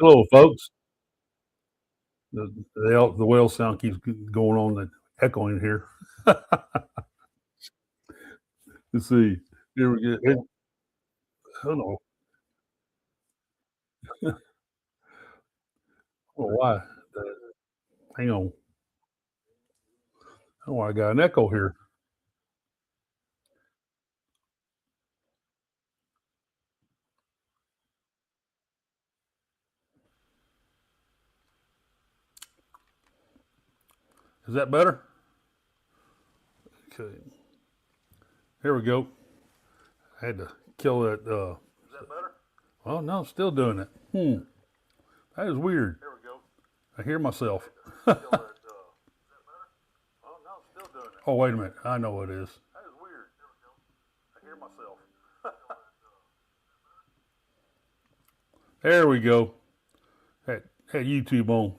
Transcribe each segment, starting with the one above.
Hello, folks. The whale sound keeps going on, the echoing here. Let's see. Here we go. Hold on. Oh, why? Hang on. Oh, I got an echo here. Is that better? Okay. Here we go. I had to kill that. Is that better? Oh, no, still doing it. That is weird. Here we go. I hear myself. Oh, wait a minute. I know what it is. That is weird. Here we go. I hear myself. There we go. Had YouTube on.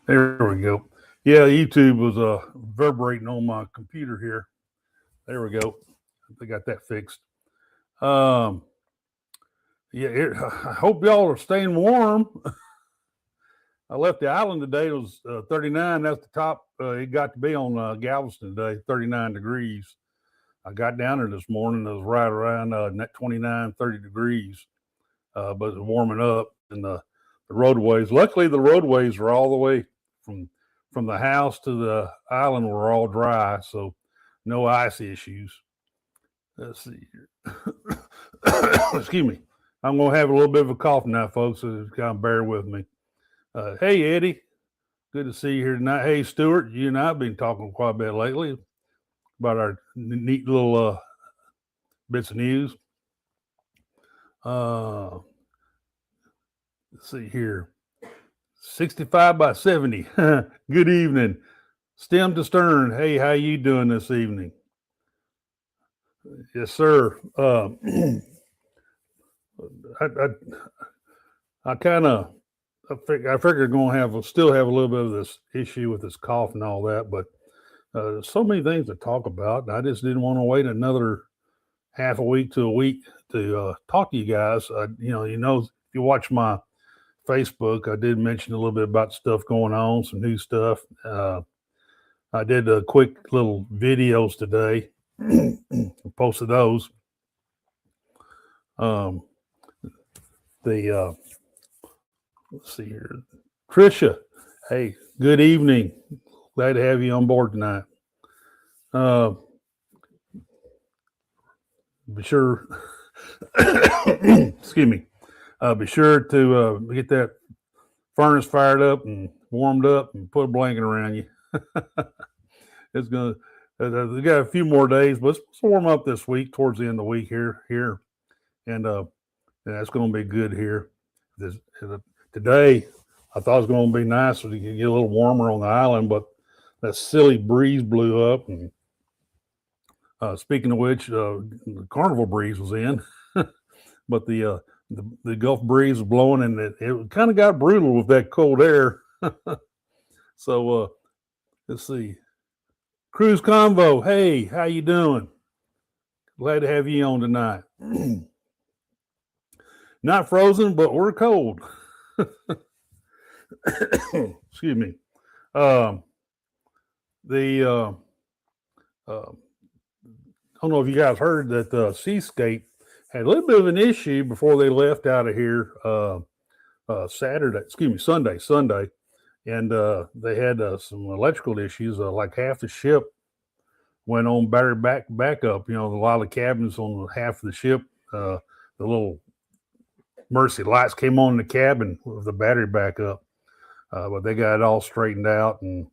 There we go. Yeah, YouTube was vibrating on my computer here. There we go. They got that fixed. Yeah, I hope y'all are staying warm. I left the island today. It was 39. That's the top. It got to be on Galveston today, 39 degrees. I got down there this morning. It was right around 29, 30 degrees. But it's warming up, and the roadways. Luckily, the roadways are all the way from the house to the island were all dry, so no ice issues. Let's see here. Excuse me. I'm going to have a little bit of a cough now, folks, so kind of bear with me. Hey, Eddie. Good to see you here tonight. Hey, Stuart. You and I have been talking quite a bit lately about our neat little bits of news. Let's see here. 65 by 70. Good evening. Stem to stern. Hey, how you doing this evening? Yes, sir. I figure going to still have a little bit of this issue with this cough and all that, but there's so many things to talk about. I just didn't want to wait another half a week to a week to talk to you guys. If you watch my Facebook, I did mention a little bit about stuff going on, some new stuff. I did a quick little videos today. Posted those. Let's see here. Tricia, hey, good evening. Glad to have you on board tonight. Be sure, excuse me. Be sure to get that furnace fired up and warmed up and put a blanket around you. It's gonna. We got a few more days, but it's warm up this week towards the end of the week here, and that's going to be good here. Today, I thought it was going to be nice so you could get a little warmer on the island, but that silly breeze blew up. And speaking of which, the carnival breeze was in, but the Gulf breeze was blowing, and it kind of got brutal with that cold air. So let's see. Cruise Convo, hey, how you doing? Glad to have you on tonight. Not frozen, but we're cold. Excuse me. I don't know if you guys heard that Seascape had a little bit of an issue before they left out of here Sunday. And they had some electrical issues. Like half the ship went on battery backup. A lot of the cabins on half of the ship, the little Mercy lights came on in the cabin with the battery backup. But they got it all straightened out, and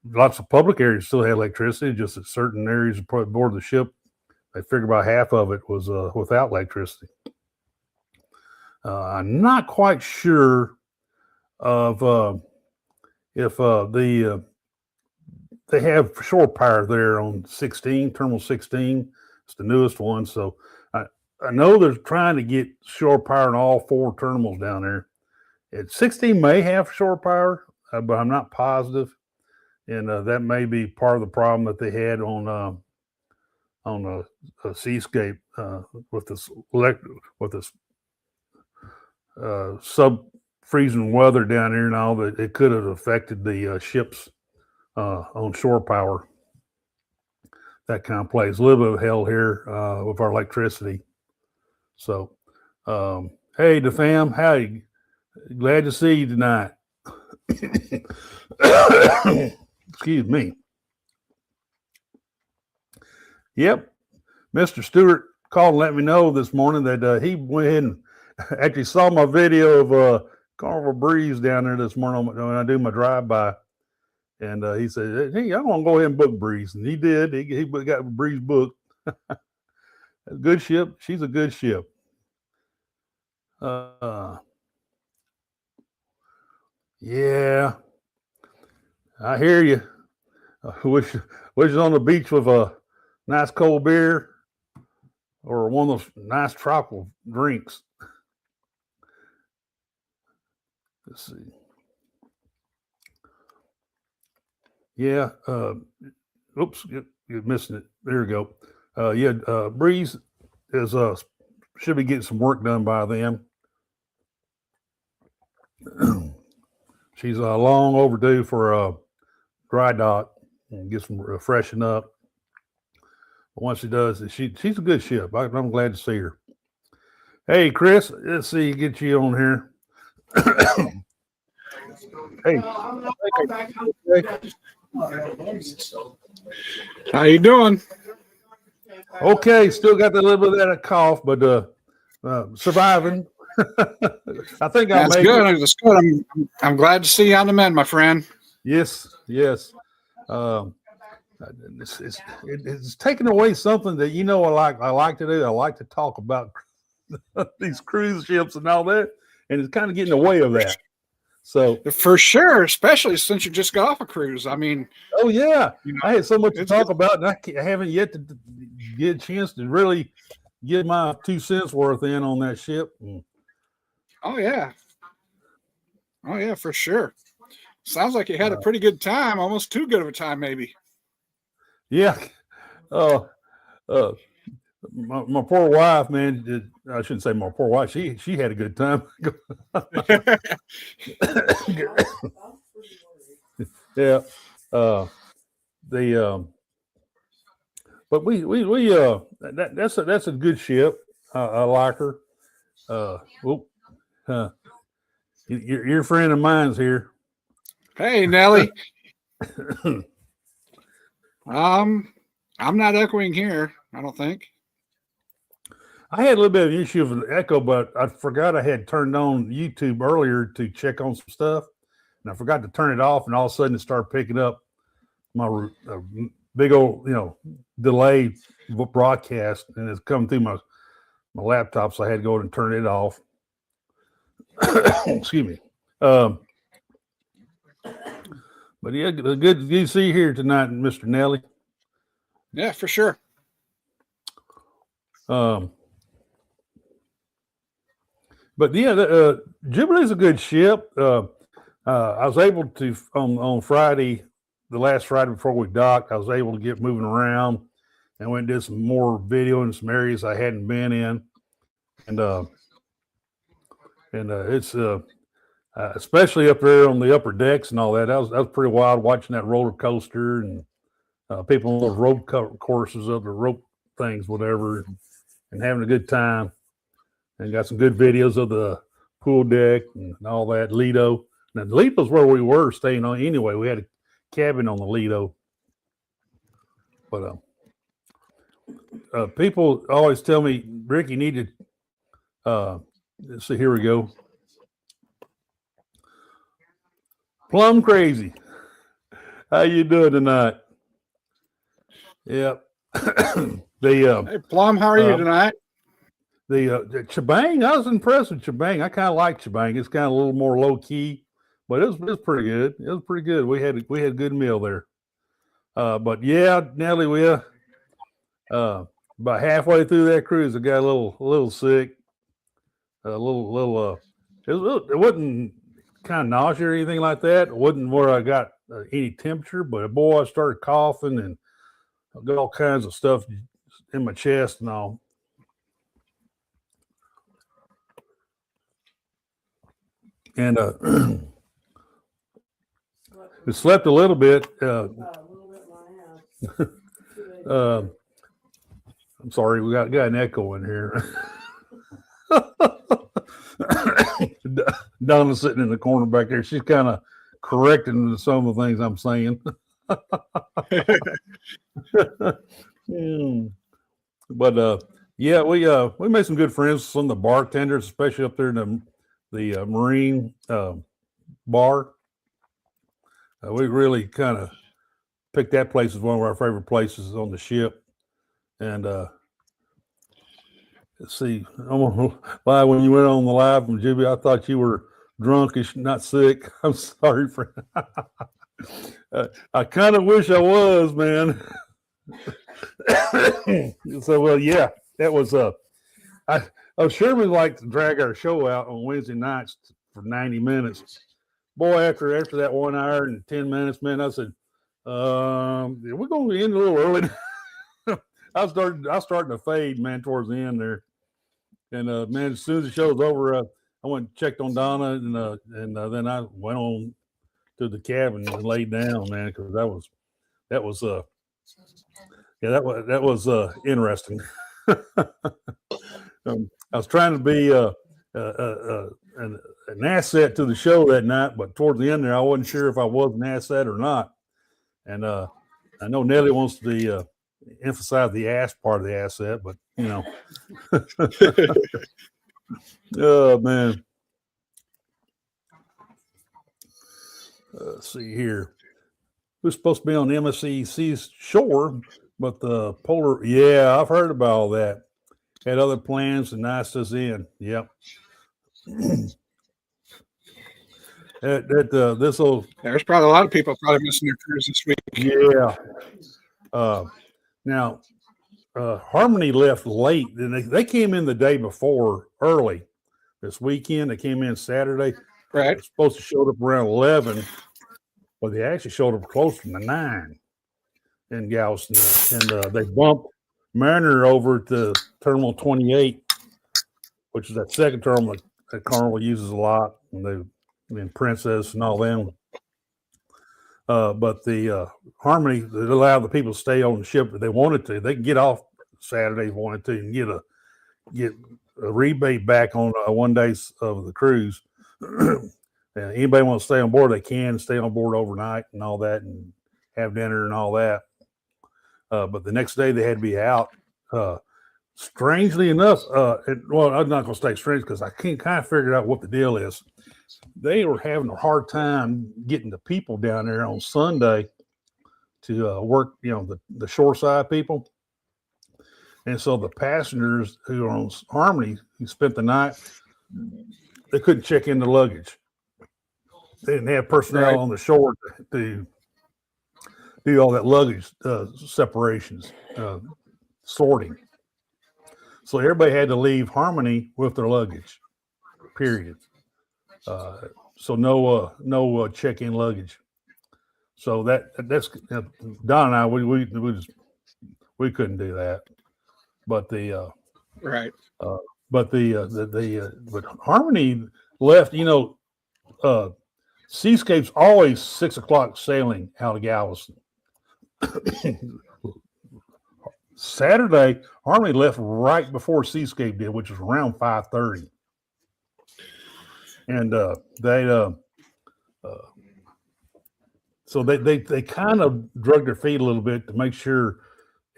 lots of public areas still had electricity. Just at certain areas aboard the ship, they figured about half of it was without electricity. I'm not quite sure of if they have shore power there on Terminal 16. It's the newest one. So I know they're trying to get shore power in all 4 terminals down there. 16 may have shore power, but I'm not positive. And that may be part of the problem that they had on on a seascape with this sub-freezing weather down here and all that. It could have affected the ships on shore power. That kind of plays a little bit of hell here with our electricity. So, hey, the fam, howdy. Glad to see you tonight. Excuse me. Yep. Mr. Stewart called and let me know this morning that he went ahead and actually saw my video of Carnival Breeze down there this morning when I do my drive-by. And he said, hey, I want to go ahead and book Breeze. And he did. He got Breeze booked. Good ship. She's a good ship. Yeah. I hear you. Wish was on the beach with a nice cold beer or one of those nice tropical drinks. Let's see. Yeah. Oops, you're missing it. There we go. Breeze is should be getting some work done by then. She's long overdue for a dry dock and get some freshen up. But once she does, she's a good ship. I'm glad to see her. Hey, Chris, let's see, get you on here. Hey. How you doing? Okay, still got a little bit of that cough, but surviving. I think I'll That's make good. it. That's good. I'm glad to see you on the mend, my friend. Yes. It's taking away something that I like to do. I like to talk about these cruise ships and all that, and it's kind of getting in the way of that. So for sure, especially since you just got off a cruise. I mean, oh yeah, I had so much to talk about, and I haven't yet to get a chance to really get my 2 cents worth in on that ship. Oh yeah, for sure. Sounds like you had a pretty good time, almost too good of a time, maybe. Yeah. My poor wife, man. I shouldn't say my poor wife. She had a good time. Yeah. But that's a good ship. I like her. Your friend of mine's here. Hey, Nelly. I'm not echoing here, I don't think. I had a little bit of an issue with the echo, but I forgot I had turned on YouTube earlier to check on some stuff, and I forgot to turn it off, and all of a sudden it started picking up my big old, delay broadcast, and it's coming through my laptop, so I had to go ahead and turn it off. Excuse me. But yeah, good to see you here tonight, Mr. Nelly. Yeah, for sure. But yeah, Jubilee's a good ship. I was able to on Friday, the last Friday before we docked, I was able to get moving around and went and did some more video in some areas I hadn't been in, and it's especially up there on the upper decks and all that. That was pretty wild watching that roller coaster and people on those rope courses of the rope things, whatever, and having a good time. And got some good videos of the pool deck and all that. Lido. Now, Lido's where we were staying on anyway. We had a cabin on the Lido. But people always tell me, Rick, you need to, let's see, here we go. Plum Crazy. How you doing tonight? Yep. Hey, Plum, how are you tonight? The Chibang, I was impressed with Chibang. I kind of like Chibang. It's kind of a little more low key, but it was pretty good. It was pretty good. We had a good meal there. But yeah, Nelly, we about halfway through that cruise, I got a little sick. It wasn't kind of nausea or anything like that. It wasn't where I got any temperature, but boy, I started coughing and got all kinds of stuff in my chest and all. And it slept a little bit. I'm sorry, we got an echo in here. Donna's sitting in the corner back there. She's kind of correcting some of the things I'm saying. But yeah, we made some good friends. Some of the bartenders, especially up there in the Marine bar. We really kind of picked that place as one of our favorite places on the ship. And let's see, I'm gonna lie, when you went on the live from Jimmy, I thought you were drunkish, not sick. I'm sorry for I kind of wish I was, man. So, well, yeah, that was I Sherman liked to drag our show out on Wednesday nights for 90 minutes. Boy, after that 1 hour and 10 minutes, man, I said, we're going to end a little early. I was starting to fade, man, towards the end there. And man, as soon as the show's over, I went and checked on Donna, and then I went on to the cabin and laid down, man, because that was interesting. I was trying to be an asset to the show that night, but towards the end there, I wasn't sure if I was an asset or not. And I know Nellie wants to emphasize the ass part of the asset, but you know, oh man. Let's see here. We're supposed to be on the MSCC's shore, but the polar, yeah, I've heard about all that. Had other plans and asked us in. Yep. This will. There's probably a lot of people probably missing their cruise this week. Yeah. Now, Harmony left late, and they came in the day before early. This weekend, they came in Saturday. Right. They were supposed to show up around 11, but they actually showed up closer to 9 in Galveston, and they bumped Mariner over to Terminal 28, which is that second terminal that Carnival uses a lot, and Princess and all them. But the Harmony, it allowed the people to stay on the ship if they wanted to. They can get off Saturday if they wanted to and get a rebate back on 1 day of the cruise. And anybody wants to stay on board, they can stay on board overnight and all that, and have dinner and all that. But the next day they had to be out. Strangely enough, well, I'm not going to stay strange because I can't kind of figure out what the deal is. They were having a hard time getting the people down there on Sunday to work, the shoreside people. And so the passengers who are on Harmony, who spent the night, they couldn't check in the luggage. They didn't have personnel on the shore to do all that luggage separations, sorting. So everybody had to leave Harmony with their luggage, period. So no check-in luggage. So that's Don and I we couldn't do that. But but Harmony left. Seascape's always 6 o'clock sailing out of Galveston. Saturday, Harmony left right before Seascape did, which was around 5:30. And so they kind of drug their feet a little bit to make sure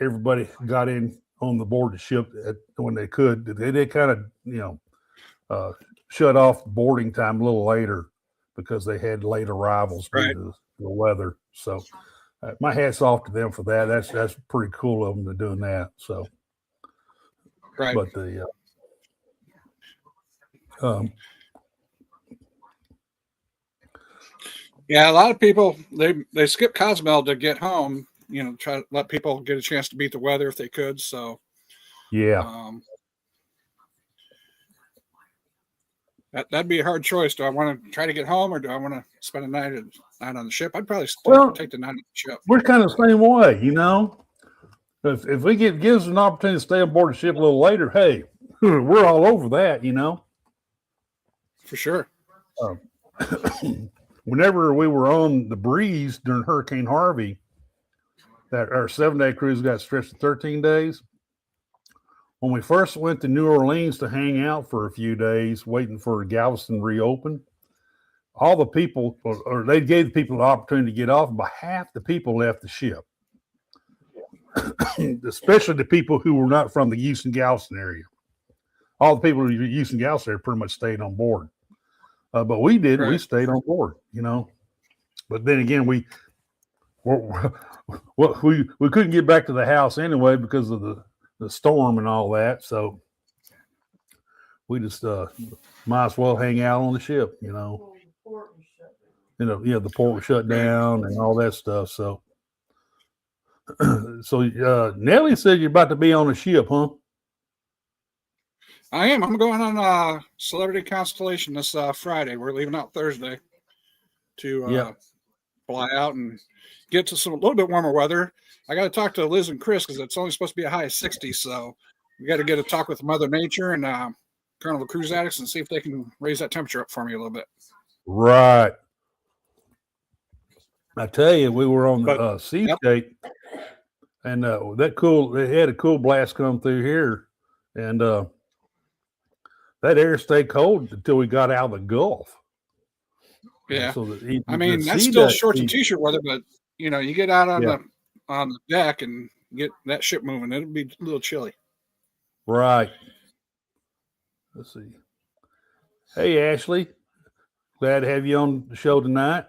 everybody got in on the board the ship when they could. They kind of shut off boarding time a little later because they had late arrivals due to the weather. So my hat's off to them for that. That's pretty cool of them to doing that. So, but yeah, a lot of people they skip Cozumel to get home. Try to let people get a chance to beat the weather if they could. So, yeah, that'd be a hard choice. Do I want to try to get home, or do I want to spend a night on the ship? I'd probably take the night on the ship. We're kind of the same way, if we gives us an opportunity to stay aboard the ship a little later, hey, we're all over that, you know. For sure. Whenever we were on the breeze during Hurricane Harvey, that our 7-day cruise got stretched to 13 days. When we first went to New Orleans to hang out for a few days, waiting for Galveston to reopen, all the people, or they gave the people the opportunity to get off, but half the people left the ship, especially the people who were not from the Houston Galveston area. All the people in the Houston Galveston area pretty much stayed on board. But we didn't. Right. We stayed on board, you know. But then again, we couldn't get back to the house anyway because of the storm and all that. So we just might as well hang out on the ship, you know. The port was shut down and all that stuff. So, Nellie said you're about to be on a ship, huh? I am. I'm going on Celebrity Constellation this Friday. We're leaving out Thursday to fly out and get to a little bit warmer weather. I got to talk to Liz and Chris because it's only supposed to be a high of 60. So we got to get a talk with Mother Nature and Carnival Cruise Addicts and see if they can raise that temperature up for me a little bit. Right. I tell you, we were on the seascape, and they had a cool blast come through here, and that air stayed cold until we got out of the Gulf. Yeah, so that's still shorts and t-shirt weather, but you get out on the deck and get that ship moving. It'll be a little chilly. Right. Let's see. Hey, Ashley, glad to have you on the show tonight.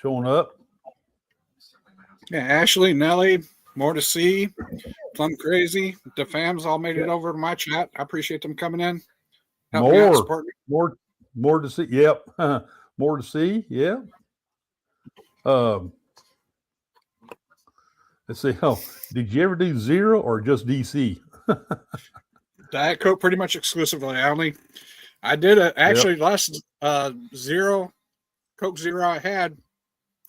Showing up. Yeah, Ashley, Nellie, more to see. Plum Crazy, the fams all made it over to my chat. I appreciate them coming in. More to see. Yep. More to see. Yeah. Let's see. Oh, did you ever do Zero or just DC? Diet Coke pretty much exclusively. I did last Zero Coke Zero I had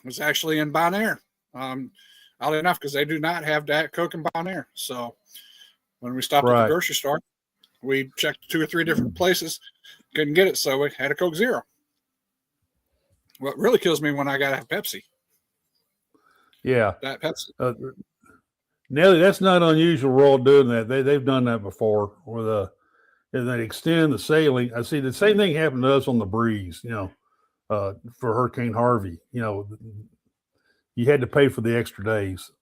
was actually in Bonaire. Oddly enough, because they do not have Diet Coke in Bonaire. So when we stopped at the grocery store, we checked 2 or 3 different places, couldn't get it, so we had a Coke Zero. What really kills me when I got a Pepsi. Yeah. That Pepsi. Nelly, that's not unusual role doing that. They've done that before with they extend the sailing. I see the same thing happened to us on the breeze, for Hurricane Harvey. You had to pay for the extra days.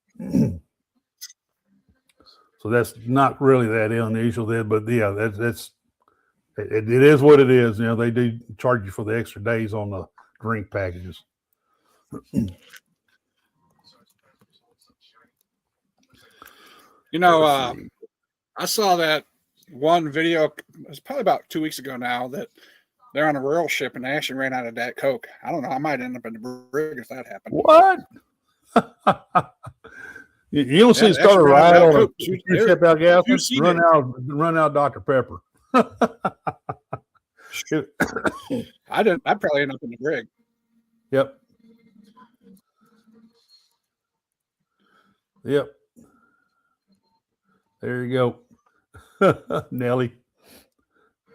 So that's not really that unusual there, but yeah, that's it is what it is. They do charge you for the extra days on the drink packages. I saw that one video, it was probably about 2 weeks ago now, that they're on a rural ship and they actually ran out of Diet Coke. I don't know. I might end up in the brig if that happened. What? You don't see start a ride on a ship out Galveston, run out Dr. Pepper. I'd probably end up in the brig. Yep. There you go. Nelly.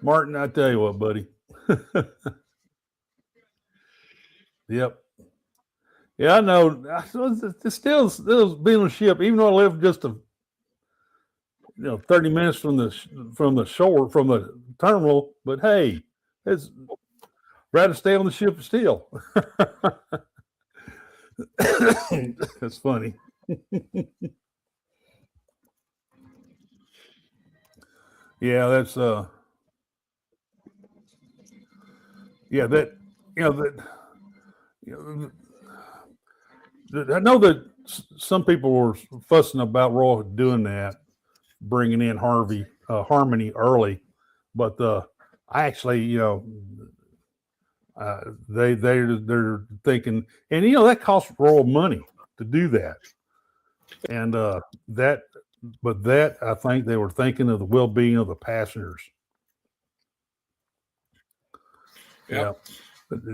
Martin, I tell you what, buddy. Yep. Yeah, I know. It's still being on a ship, even though I live just 30 minutes from the shore, from the terminal. But hey, it's rather stay on the ship still. That's funny. Yeah, that's I know that some people were fussing about Royal doing that, bringing in Harmony early, but I actually, they're thinking, and that costs Royal money to do that, and that I think they were thinking of the well-being of the passengers. Yep.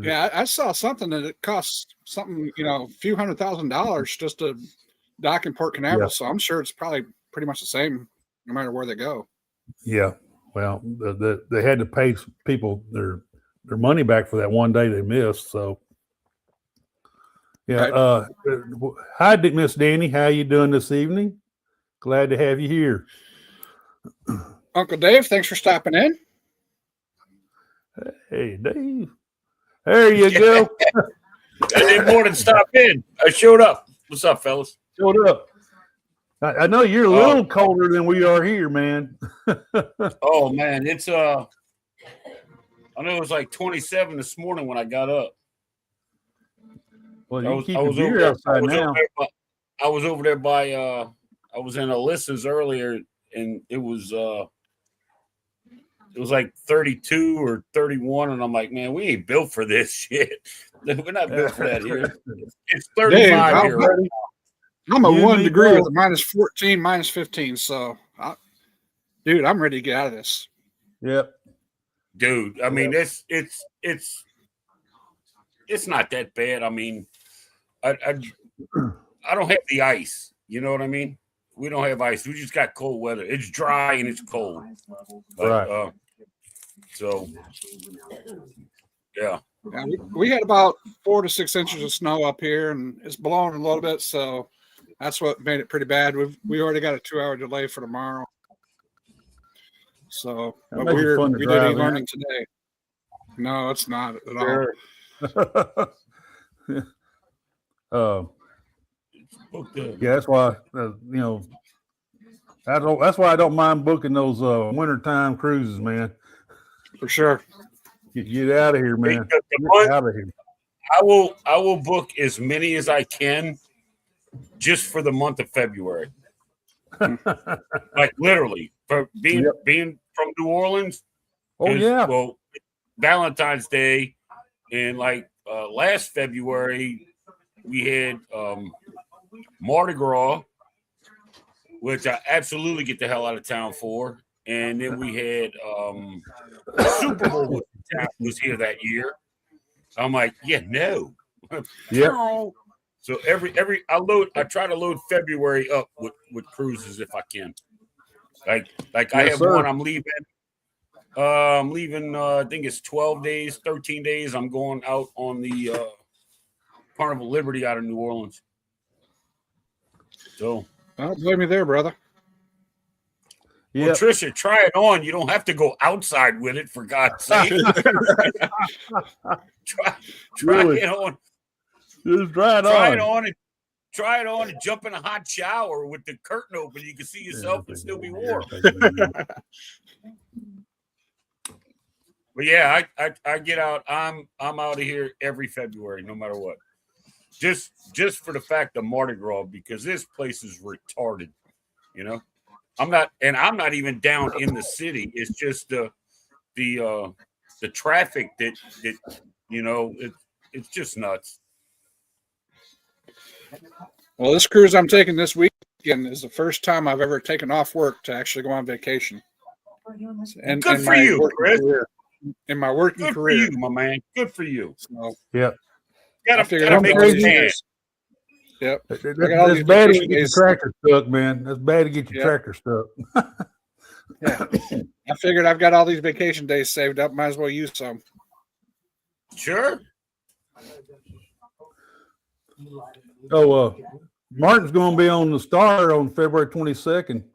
Yeah, I saw something that it costs something, a few $100,000 just to dock in Port Canaveral, Yeah. so I'm sure it's probably pretty much the same no matter where they go. Yeah. Well, they had to pay people their money back for that one day they missed. So, yeah. Right. Hi, Miss Danny. How you doing this evening? Glad to have you here. Uncle Dave, thanks for stopping in. Hey, Dave. There you go. I did more than stop in. I showed up. What's up, fellas? Showed up. I know you're a little colder than we are here, man. Oh man, it's I know it was like 27 this morning when I got up. Well, you keep your beer outside now. I was over there by I was in Alyssa's earlier, and it was like 32 or 31, and I'm like, man, we ain't built for this shit. We're not built for that here. It's 35 here. Right? I'm a 1 degree with a -14, -15. So, dude, I'm ready to get out of this. Yep. Dude, I mean, it's not that bad. I mean, I don't have the ice. You know what I mean? We don't have ice. We just got cold weather. It's dry and it's cold. Right. So, yeah. We had about 4 to 6 inches of snow up here, and it's blowing a little bit. So that's what made it pretty bad. We already got a 2-hour delay for tomorrow. So, but we did e-learning today. No, it's not at all. Yeah, that's why that's why I don't mind booking those wintertime cruises, man. For sure. Get out of here, man. Get out of here. I will book as many as I can just for the month of February. Like literally, for being from New Orleans. Oh yeah. Well, Valentine's Day and like last February we had Mardi Gras, which I absolutely get the hell out of town for, and then we had Super Bowl was here that year. I'm like, yeah, no. Yeah. So I try to load February up with cruises if I can. Like I have one I'm leaving. I think it's 12 days, 13 days. I'm going out on the Carnival Liberty out of New Orleans. So I don't blame you there, brother. Yeah, well, Tricia, try it on. You don't have to go outside with it, for God's sake. try it on. Just try it on and jump in a hot shower with the curtain open. You can see yourself and still be warm. But yeah, I get out. I'm out of here every February, no matter what. Just for the fact of Mardi Gras, because this place is retarded. You know, I'm not even down in the city. It's just the traffic that it's just nuts. Well, this cruise I'm taking this weekend is the first time I've ever taken off work to actually go on vacation. And good for you, Chris. In my working good career, for you, my man. Good for you. So, yeah, gotta make a stand. Yep. That's bad to get your tractor stuck, man. That's bad to get your tractor stuck. Yeah. I figured I've got all these vacation days saved up. Might as well use some. Sure. So, Martin's going to be on the Star on February 22nd.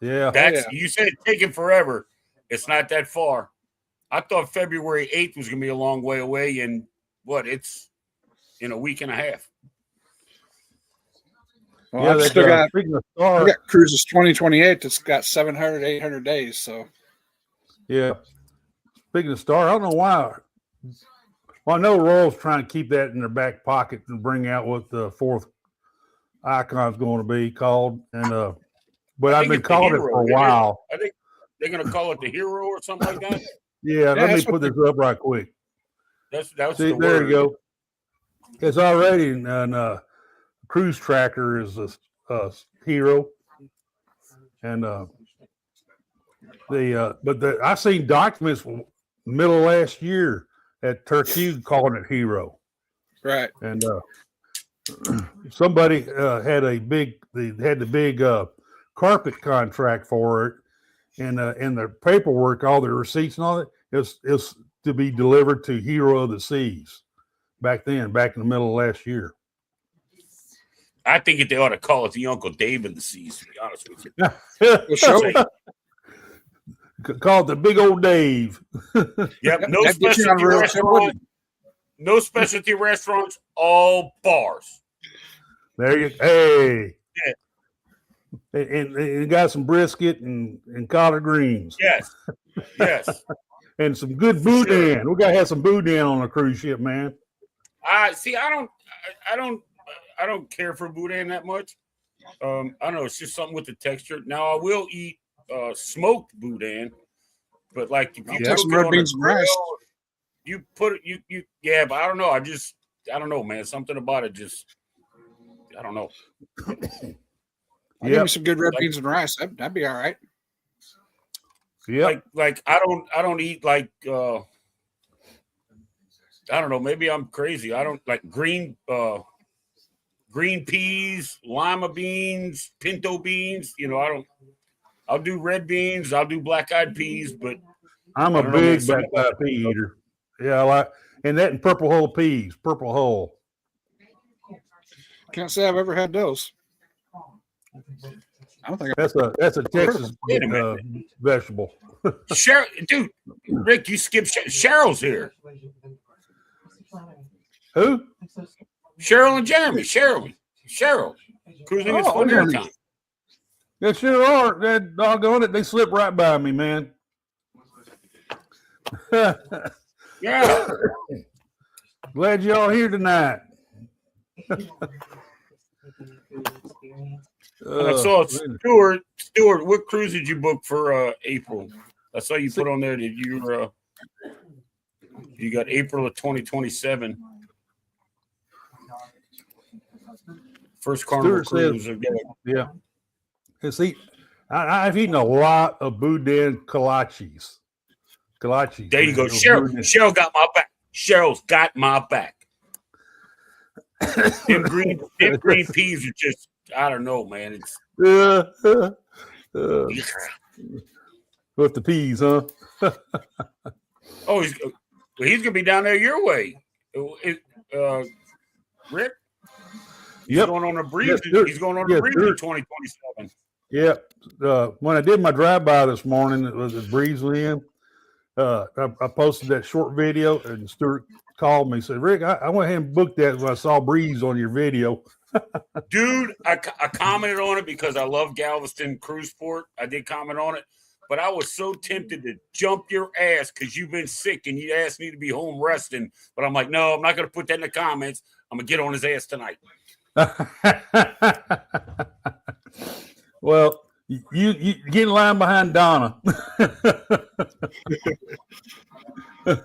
Yeah. You said it's taking forever. It's not that far. I thought February 8th was going to be a long way away, and it's in a week and a half. Well, I've still got cruises 2028 that's got 700, 800 days. So, yeah. Speaking of Star, I don't know why. Well, I know Royal's trying to keep that in their back pocket and bring out what the fourth icon's going to be called. And but I've been calling it for a while. I think they're going to call it the Hero or something like that. Yeah, let me put this up right quick. That's See, there you go. It's already and Cruise Tracker is a Hero, and I seen documents middle of last year at Turkey calling it Hero, right? And somebody had the big carpet contract for it, and the paperwork, all the receipts and all that is to be delivered to Hero of the Seas back in the middle of last year. I think they ought to call it the Uncle Dave of the Seas, to be honest with you. Call it the Big Old Dave. Yep, no specialty restaurant, no specialty restaurants, all bars. There you hey. Yeah. And got some brisket and collard greens. Yes. And some good boudin. Sure. We gotta have some boudin on a cruise ship, man. I don't care for boudin that much. I don't know. It's just something with the texture. Now I will eat smoked boudin, but like if you put some red beans and rice, you put it. You yeah, but I don't know. I don't know, man. Something about it just I don't know. I'll give me some good red beans and rice. That'd be all right. Yeah, like I don't eat like I don't know. Maybe I'm crazy. I don't like green peas, lima beans, pinto beans. You know, I'll do red beans. I'll do black-eyed peas, but I'm a big black-eyed pea eater. Yeah, I like and that and purple hull peas. Purple hull. Can't say I've ever had those. I don't think that's a Texas vegetable. Cheryl, dude, Rick, you skipped Cheryl's here. Who? Cheryl and Jeremy. Cheryl. Cruising is fun every time. They sure are. That doggone it, they slip right by me, man. Yeah. Glad y'all here tonight. I saw Stuart, what cruise did you book for April? I saw you put on there that you got April of 2027. First Carnival cruise. Yeah. See, I've eaten a lot of boudin kolaches. There you go. Cheryl got my back. Cheryl's got my back. Them green peas are just, I don't know, man. It's with the peas, huh? Oh, he's gonna be down there your way, Rick. He's going on a breeze. He's going on a breeze in 2027. Yep. When I did my drive-by this morning, it was a breeze in. I posted that short video, and Stuart called me and said, Rick, I went ahead and booked that when I saw Breeze on your video. Dude, I commented on it because I love Galveston Cruise Port. I did comment on it, but I was so tempted to jump your ass because you've been sick and you asked me to be home resting. But I'm like, no, I'm not going to put that in the comments. I'm going to get on his ass tonight. Well, you get in line behind Donna.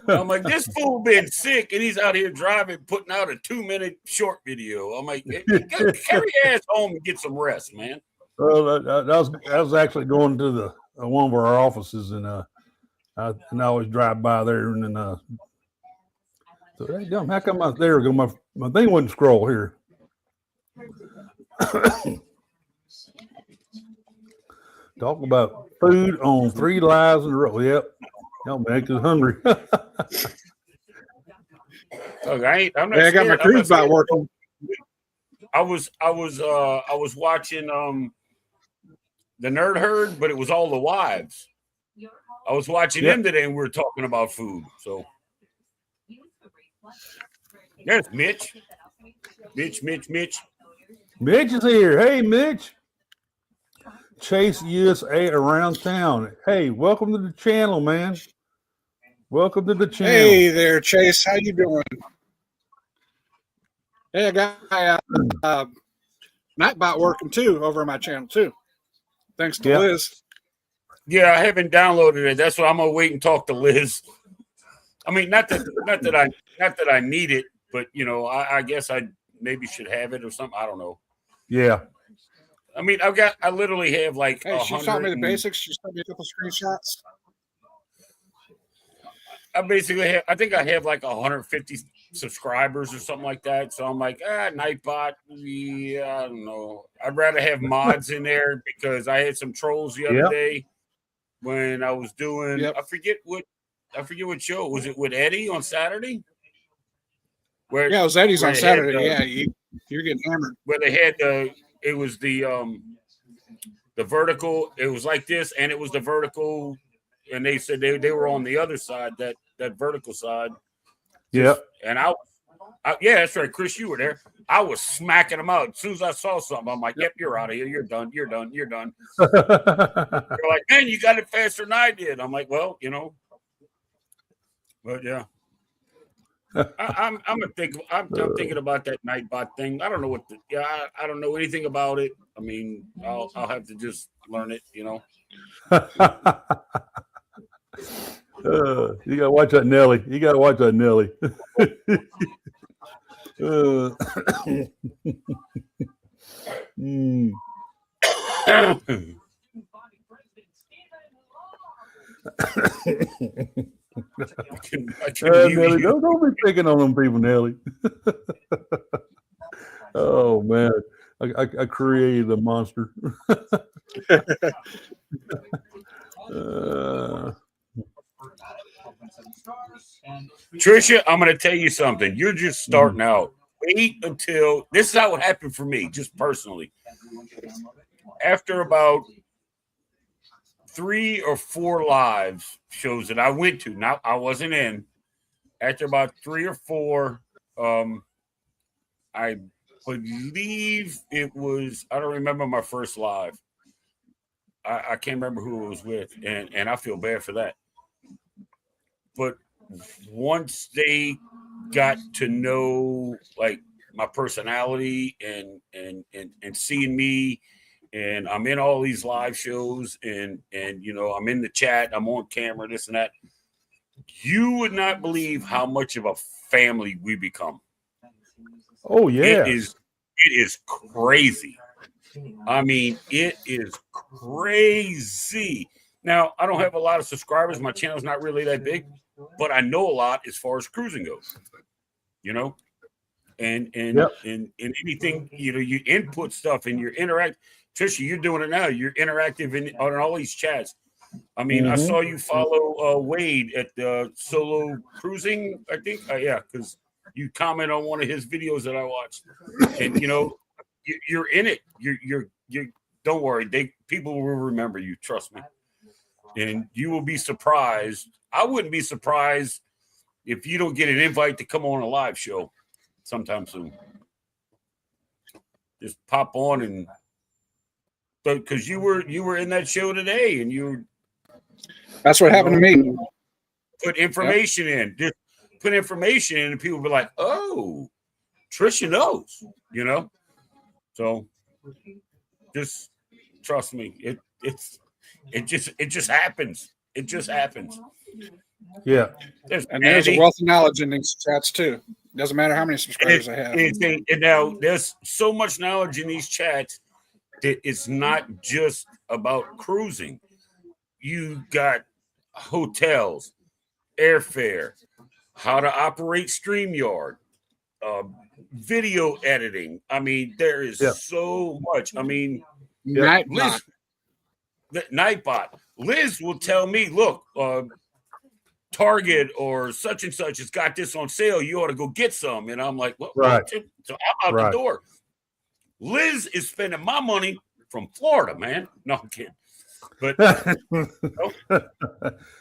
I'm like, this fool been sick and he's out here driving, putting out a 2-minute short video. I'm like, carry your ass home and get some rest, man. Well, I was actually going to one of our offices, and I always drive by there, and then so hey, how come out there? My thing wouldn't scroll here. Talk about food on 3 lives in a row. Yep. Y'all make us hungry. Look, I got my cruise bot working. I was watching the Nerd Herd, but it was all the wives. I was watching them today, and we were talking about food. So there's Mitch. Mitch is here. Hey, Mitch. Chase USA around town. Hey, welcome to the channel, man. Welcome to the channel. Hey there, Chase. How you doing? Hey, I got my Nightbot working too over on my channel too. Thanks to Liz. Yeah, I haven't downloaded it. That's why I'm gonna wait and talk to Liz. I mean, not that I need it, but you know, I guess I maybe should have it or something. I don't know. Yeah. I mean, I literally have like. Hey, she taught me the basics. She sent me a couple screenshots. I basically have, I think I have like 150 subscribers or something like that. So I'm like, Nightbot. Yeah, I don't know. I'd rather have mods in there because I had some trolls the other day when I was doing, I forget what show. Was it with Eddie on Saturday? Where, it was Eddie's on Saturday. You're getting hammered. Where they had it was the vertical. It was like this, and it was the vertical. And they said they were on the other side, that vertical side. Yeah. And I, yeah, that's right. Chris, you were there. I was smacking them out. As soon as I saw something, I'm like, yep, you're out of here. You're done. You're done. You're done. They're like, man, you got it faster than I did. I'm like, well, but yeah. I'm thinking about that Nightbot thing. I don't know I don't know anything about it. I mean, I'll have to just learn it, You gotta watch that Nelly. You gotta watch that Nelly. Nelly, don't be picking on them people, Nelly. Oh man, I created a monster. Tricia, I'm going to tell you something. You're just starting out. Wait until this is how it happened for me, just personally. After about 3 or 4 live shows that I went to, now I wasn't in. After about 3 or 4, I believe it was. I don't remember my first live. I can't remember who it was with, and I feel bad for that. But once they got to know like my personality and seeing me, and I'm in all these live shows, and I'm in the chat, I'm on camera, this and that, you would not believe how much of a family we become. Oh yeah, it is crazy. I mean, it is crazy. Now, I don't have a lot of subscribers. My channel's not really that big, but I know a lot as far as cruising goes, and anything, you input stuff and you're interactive. Trisha, you're doing it now. You're interactive on all these chats. I mean, I saw you follow Wade at the Solo Cruising, I think. Yeah, because you comment on one of his videos that I watched, and you're in it. You're. Don't worry. People will remember you. Trust me. And you will be surprised. I wouldn't be surprised if you don't get an invite to come on a live show sometime soon. Just pop on, and because you were in that show today, and that's what happened to me. Put information in. Just put information in, and people will be like, "Oh, Trisha knows," So just trust me. It just happens. It just happens. Yeah. There's a wealth of knowledge in these chats too. Doesn't matter how many subscribers I have. And now there's so much knowledge in these chats that it's not just about cruising. You got hotels, airfare, how to operate StreamYard, video editing. I mean, there is so much. I mean, Nightbot. Liz will tell me, look, Target or such and such has got this on sale. You ought to go get some. And I'm like, well, right. So I'm out the door. Liz is spending my money from Florida, man. No, I'm kidding. But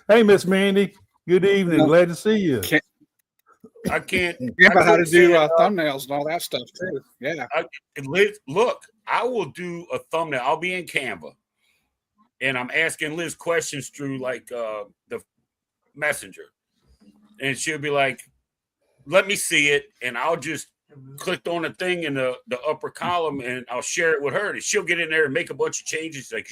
hey, Miss Mandy, good evening. Glad to see you. I can't. Remember how to do thumbnails and all that stuff too. Yeah. Liz, look, I will do a thumbnail. I'll be in Canva, and I'm asking Liz questions through like the messenger, and she'll be like, "Let me see it," and I'll just click on the thing in the upper column, and I'll share it with her, and she'll get in there and make a bunch of changes. Like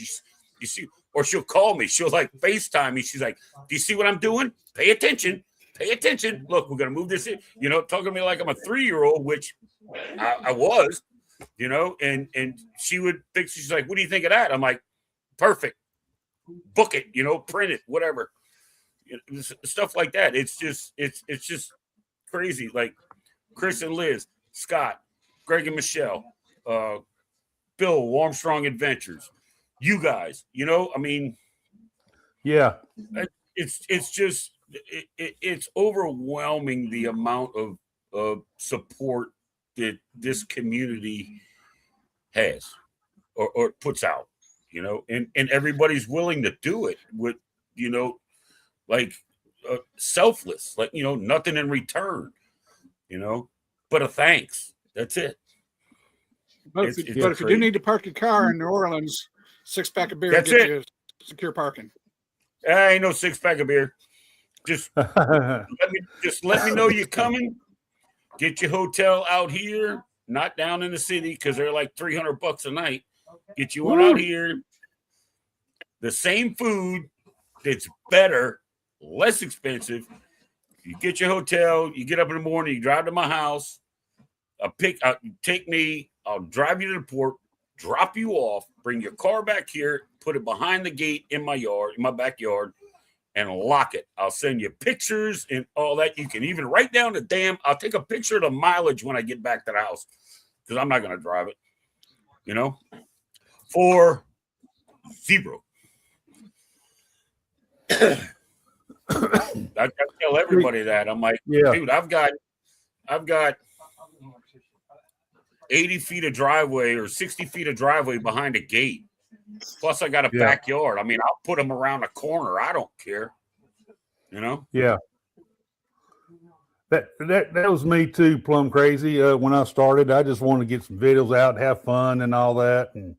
you see, or she'll call me. She'll like FaceTime me. She's like, "Do you see what I'm doing? Pay attention. Pay attention. Look, we're gonna move this in." Talking to me like I'm a 3-year-old, which I was, and she would think, she's like, "What do you think of that?" I'm like, "Perfect. Book it. Print it. Whatever." stuff like that. It's just crazy. Like Chris and Liz, Scott, Greg and Michelle, Bill, Armstrong Adventures, you guys. I mean, yeah, it's just it's overwhelming the amount of support that this community has or puts out. And everybody's willing to do it with, like selfless, like, nothing in return, but a thanks. That's it. But if you do need to park your car in New Orleans, 6-pack of beer will get you secure parking. Ain't no 6-pack of beer. Just let me know you're coming. Get your hotel out here, not down in the city, because they're like $300 a night. Get you one out here. The same food that's better, less expensive. You get your hotel, you get up in the morning, you drive to my house. Take me, I'll drive you to the port, drop you off, bring your car back here, put it behind the gate in my backyard, and lock it. I'll send you pictures and all that. You can even write down I'll take a picture of the mileage when I get back to the house, because I'm not going to drive it, for $0. I tell everybody that. I'm like, dude, I've got 80 feet of driveway or 60 feet of driveway behind a gate. Plus I got a backyard. I mean, I'll put them around a corner. I don't care. Yeah. That was me too, plumb crazy. When I started, I just wanted to get some videos out and have fun and all that. And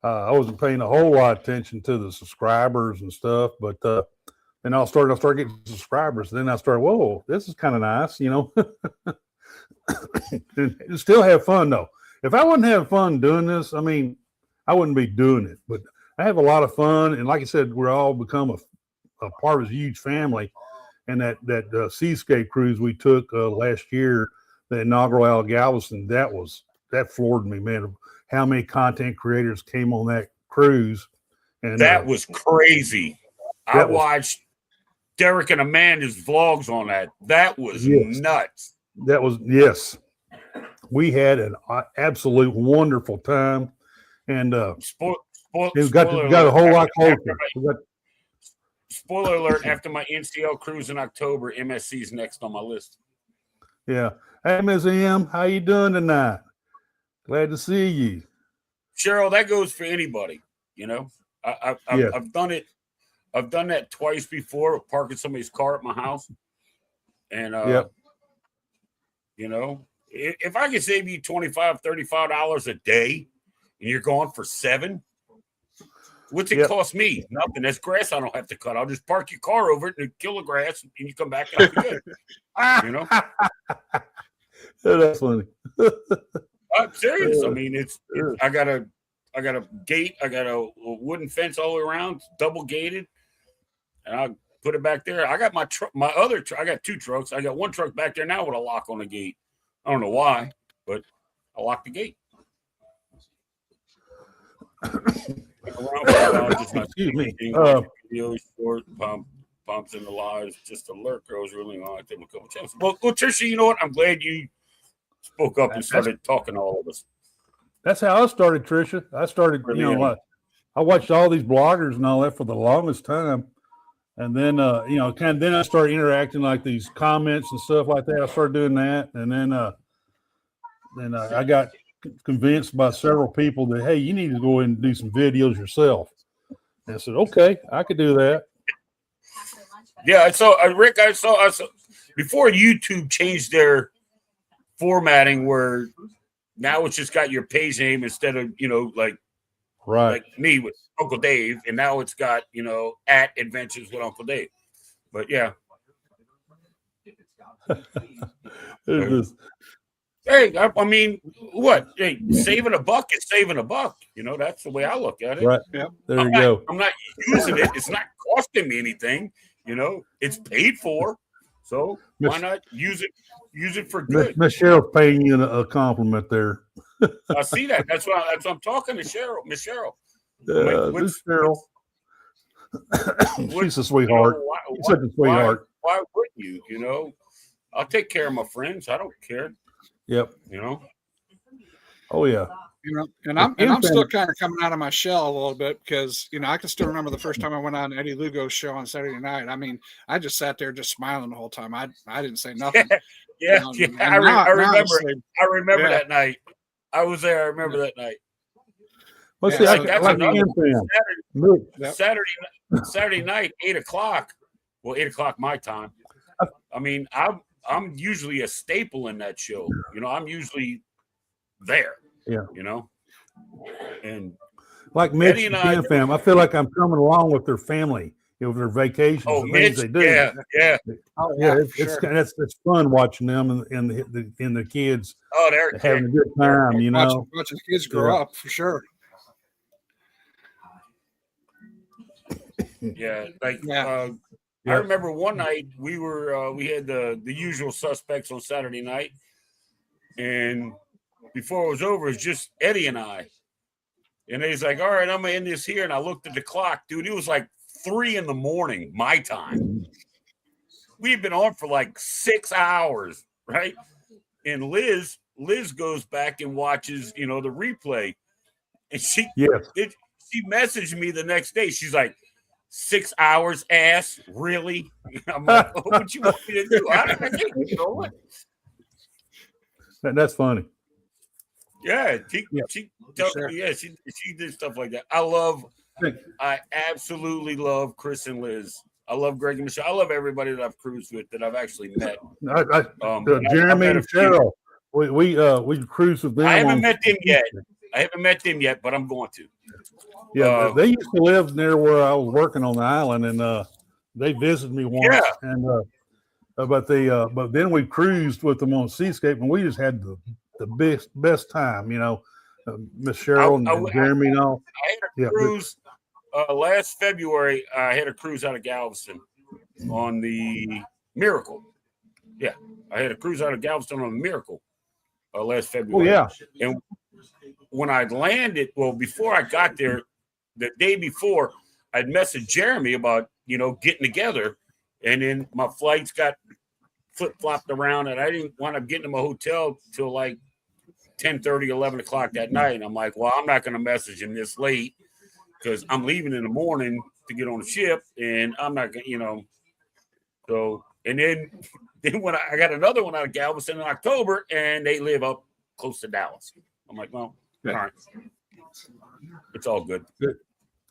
I wasn't paying a whole lot of attention to the subscribers and stuff, but then I started getting subscribers. Then I started, whoa, this is kind of nice, and still have fun though. If I wasn't having fun doing this, I mean, I wouldn't be doing it, but I have a lot of fun. And like I said, we're all become a part of a huge family. And that seascape cruise we took last year, the inaugural out of Galveston, that floored me, man. How many content creators came on that cruise? And that was crazy. I watched Derek and Amanda's vlogs on that. That was nuts. That was, yes. We had an absolute wonderful time. And we've got a whole lot closer. Spoiler alert, after my NCL cruise in October, MSC's next on my list. Yeah. Hey, Ms. M, how you doing tonight? Glad to see you. Cheryl, that goes for anybody, I've done it. I've done that twice before, parking somebody's car at my house. And, if I can save you $25, $35 a day and you're going for $7, what's it cost me? Nothing. That's grass I don't have to cut. I'll just park your car over it and kill the grass, and you come back and I'll be good. That's funny. I'm serious. I mean, I got a gate. I got a wooden fence all the way around, double gated, and I put it back there. I got my truck, I got 2 trucks. I got one truck back there now with a lock on the gate. I don't know why, but I locked the gate. Excuse me. Videos, short pumps in the lives, just alert girls really on. I take a couple chances. Well, Tricia, you know what? I'm glad you spoke up and started talking to all of us. That's how I started, Tricia. I started, I watched all these bloggers and all that for the longest time. And then, then I started interacting like these comments and stuff like that. I started doing that. And then I got convinced by several people that, hey, you need to go in and do some videos yourself. And I said, okay, I could do that. Yeah, I saw Rick. I saw before YouTube changed their formatting, where now it's just got your page name instead of like me with Uncle Dave, and now it's got at Adventures with Uncle Dave. But yeah. Hey, I mean, what? Hey, saving a buck is saving a buck. That's the way I look at it. Right. Yeah. There you go. I'm not using it. It's not costing me anything. It's paid for. So why not use it for good? Miss Cheryl's paying you a compliment there. I see that. That's what I'm talking to Cheryl. Miss Cheryl. Miss Cheryl. She's a sweetheart. She's such a sweetheart. Why wouldn't you? You know, I'll take care of my friends. I don't care. Yep. You know. Oh yeah. You know, and I'm still kind of coming out of my shell a little bit because I can still remember the first time I went on Eddie Lugo's show on Saturday night. I mean, I just sat there just smiling the whole time. I didn't say nothing. Yeah. I remember that night. I was there. I remember that night. Well, see, Saturday night, 8:00. Well, 8:00 my time. I mean, I'm usually a staple in that show. You know, I'm usually there. Yeah. You know, and like Mitch and Ken fam, I feel like I'm coming along with their family, with their vacations and things they do. Yeah. Oh yeah, it's fun watching them and the kids. Oh, they're having a good time. You know, watching kids grow up for sure. Yeah, I remember one night we had the usual suspects on Saturday night, and before it was over, it was just Eddie and I. And he's like, all right, I'm gonna end this here. And I looked at the clock, dude. It was like 3 a.m. my time. We've been on for like 6 hours, right? And Liz goes back and watches, the replay, and she messaged me the next day. She's like, 6 hours, ass, really? I'm like, what would you want me to do? I can't control it. That's funny. Yeah, she did stuff like that. I absolutely love Chris and Liz. I love Greg and Michelle. I love everybody that I've cruised with that I've actually met. Jeremy and Cheryl. We cruised with them. I haven't met them yet, but I'm going to. Yeah, they used to live near where I was working on the island, and they visited me once. Yeah. And but then we cruised with them on Seascape, and we just had the best time. Miss Cheryl and Jeremy and all. I had a cruise last February. I had a cruise out of Galveston on the Miracle. Yeah, I had a cruise out of Galveston on the Miracle last February. Oh yeah. And when I landed, before I got there, the day before, I'd messaged Jeremy about getting together, and then my flights got flip-flopped around, and I didn't wind up getting to my hotel till like 10:30, 11 o'clock that night. And I'm like, well, I'm not going to message him this late because I'm leaving in the morning to get on the ship, and I'm not going to, So, and then when I got another one out of Galveston in October, and they live up close to Dallas. I'm like, well, all right. It's all good.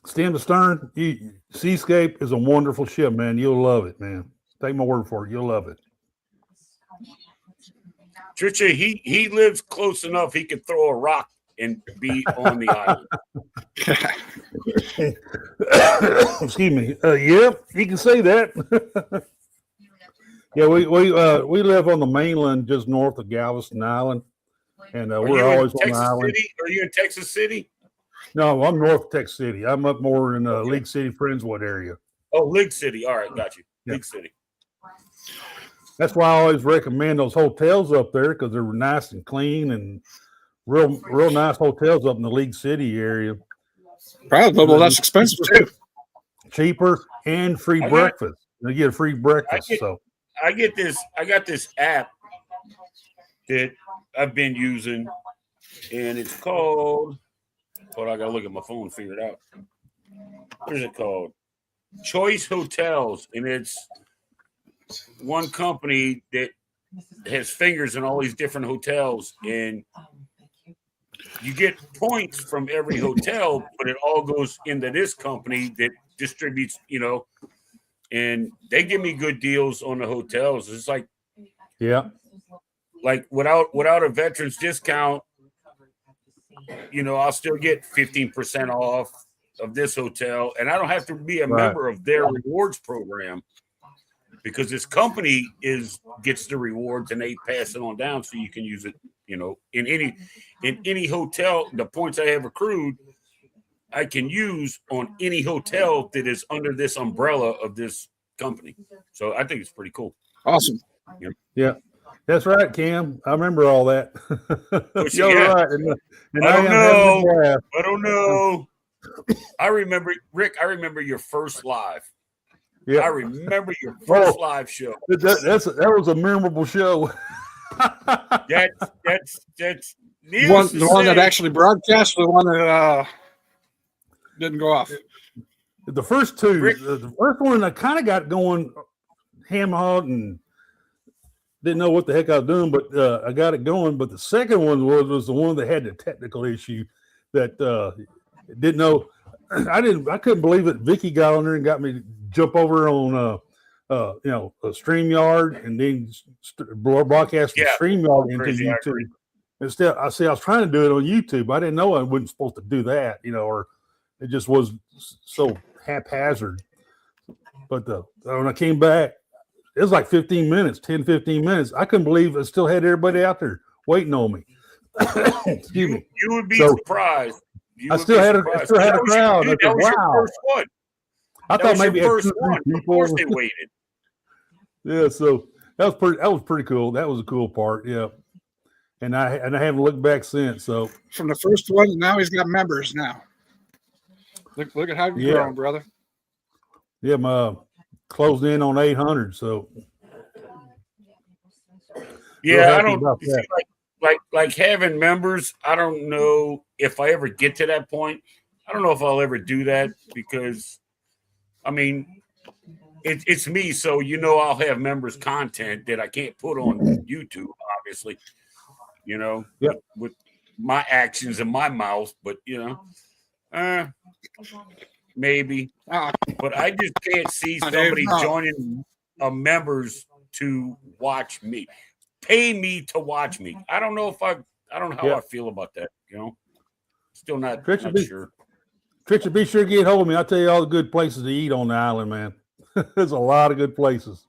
Stem to stern, Seascape is a wonderful ship, man. You'll love it, man. Take my word for it. You'll love it. Trisha, he lives close enough he could throw a rock and be on the island. Excuse me. Yeah, you can say that. Yeah, we live on the mainland just north of Galveston Island. And we're always on the island. Are you in Texas City? No, I'm north of Texas City. I'm up more in League City, Friendswood area. Oh, League City. All right, got you. Yeah. League City. That's why I always recommend those hotels up there because they're nice and clean and real nice hotels up in the League City area. Probably a little less expensive too. Cheaper and free breakfast. You get a free breakfast. I got this app that I've been using, and it's called. Hold on, I gotta look at my phone and figure it out. What is it called? Choice Hotels, and it's one company that has fingers in all these different hotels, and you get points from every hotel, but it all goes into this company that distributes, and they give me good deals on the hotels. It's like, like without a veterans discount, I'll still get 15% off of this hotel, and I don't have to be a member of their rewards program because this company gets the rewards and they pass it on down so you can use it, in any hotel. The points I have accrued, I can use on any hotel that is under this umbrella of this company. So I think it's pretty cool. Awesome. Yeah. That's right, Cam. I remember all that. You're right. And I don't know. I remember, Rick. I remember your first live. Yeah, I remember your first live show. That was a memorable show. That's The one that actually broadcast, the one that didn't go off. The first two, Rick. the first one I kind of got going ham-hog and didn't know what the heck I was doing, but I got it going. But the second one was the one that had the technical issue that didn't know. I couldn't believe it. Vicky got on there and got me to jump over on a StreamYard and then broadcast from StreamYard into YouTube. Instead, I was trying to do it on YouTube. I didn't know I wasn't supposed to do that, or it just was so haphazard. But when I came back, it was like 15 minutes. I couldn't believe I still had everybody out there waiting on me. Excuse me. You would be surprised. I still had a crowd. That was your first one. I thought maybe your first one. Of course they waited. Yeah, so that was pretty cool. That was a cool part. Yeah. And I haven't looked back since. So from the first one, now he's got members now. Look at how you're growing, brother. Yeah, my closed in on 800. So yeah, I don't see, like having members. I don't know if I ever get to that point. I don't know if I'll ever do that because, I mean, it's me. So I'll have members content that I can't put on YouTube, obviously. With my actions and my mouth, but maybe. But I just can't see somebody joining members to watch me, pay me to watch me. I don't know how I feel about that. Still not sure. Trixie, be sure to get hold of me. I'll tell you all the good places to eat on the island, man. There's a lot of good places.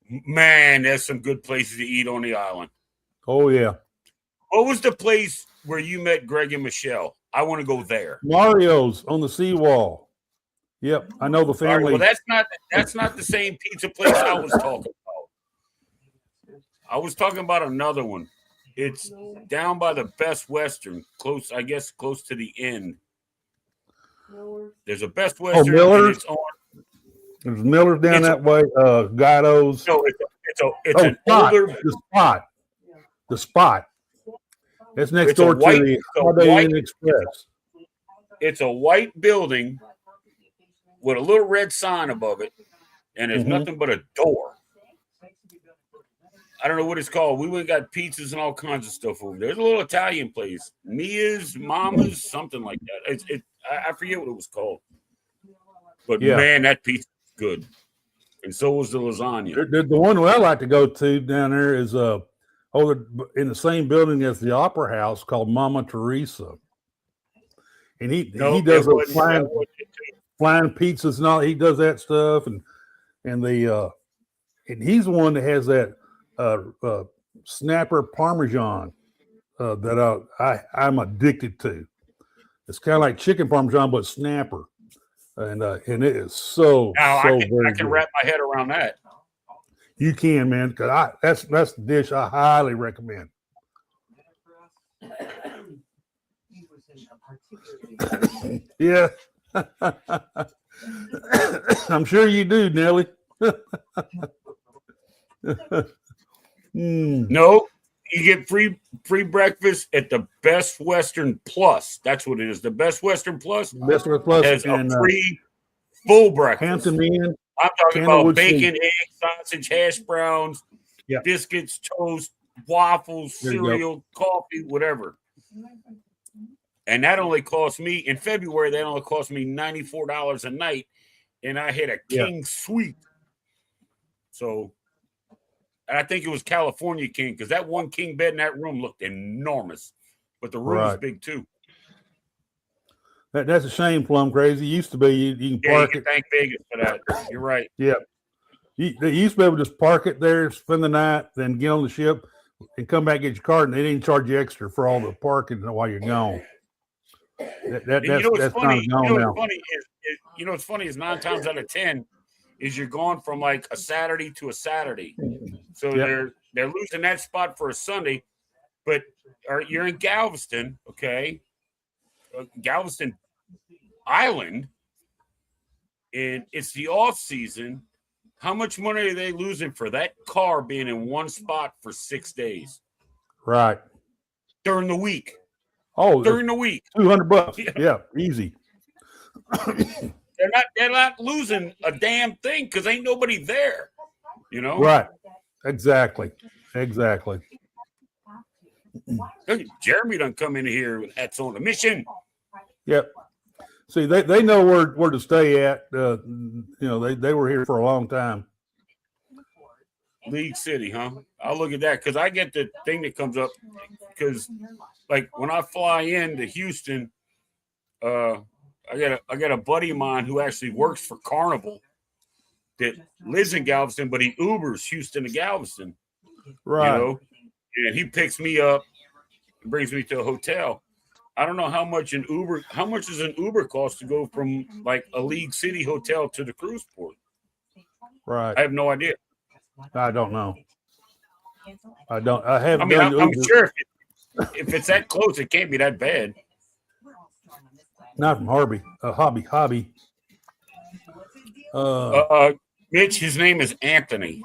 Man, there's some good places to eat on the island. Oh yeah. What was the place where you met Greg and Michelle? I want to go there. Mario's on the seawall. Yep, I know the family. Right, well, that's not the same pizza place I was talking about. I was talking about another one. It's down by the Best Western, close to the end. There's a Best Western. Miller's. There's Miller's down that way. Gatto's. No, it's an older. The Spot. It's next door to the Holiday Inn Express. It's a white building with a little red sign above it, and there's nothing but a door. I don't know what it's called. We went and got pizzas and all kinds of stuff over there. There's a little Italian place, Mia's, Mama's, something like that. I forget what it was called, but man, that pizza is good, and so was the lasagna. The one I like to go to down there is in the same building as the Opera House called Mama Teresa, and he does those flying pizzas and all. He does that stuff, and he's the one that has that snapper Parmesan that I'm addicted to. It's kind of like chicken Parmesan but snapper, and it is so I can good. wrap my head around that. You can, man, because that's the dish I highly recommend. Yeah. I'm sure you do, Nelly. No, you get free breakfast at the Best Western Plus. That's what it is. The Best Western Plus has a free full breakfast. Hampton Inn. I'm talking about bacon, egg, sausage, hash browns, biscuits, toast, waffles, cereal, coffee, whatever. And that only cost me, in February, that only cost me $94 a night. And I had a king suite. So, and I think it was California king, because that one king bed in that room looked enormous. But the room was big too. That's a shame, Plum Crazy. It used to be you can park it. Thank Vegas for that. You're right. Yeah. They used to be able to just park it there, spend the night, then get on the ship and come back, get your card, and they didn't charge you extra for all the parking while you're gone. That's funny. What's funny is 9 times out of 10 is you're going from like a Saturday to a Saturday. So they're losing that spot for a Sunday, but you're in Galveston, okay? Galveston island and it's the off season, how much money are they losing for that car being in one spot for 6 days Right. during the week? Oh, During the week, $200. Yeah. Yeah, easy. they're not losing a damn thing because ain't nobody there. You know, Right. Exactly. Exactly. Jeremy done come in here with hats on a mission. Yep. See, they know where to stay at. You know, they were here for a long time. League City, huh? I'll look at that because I get the thing that comes up because, like, when I fly into Houston, I got a buddy of mine who actually works for Carnival that lives in Galveston, but he Ubers Houston to Galveston. Right. You know, and he picks me up and brings me to a hotel. I don't know how much does an Uber cost to go from like a League City hotel to the cruise port? Right. I have no idea. I don't know. I don't. I haven't. I mean, done I'm Uber. sure if it's that close, it can't be that bad. Not from Hobby. Hobby. Mitch, his name is Anthony.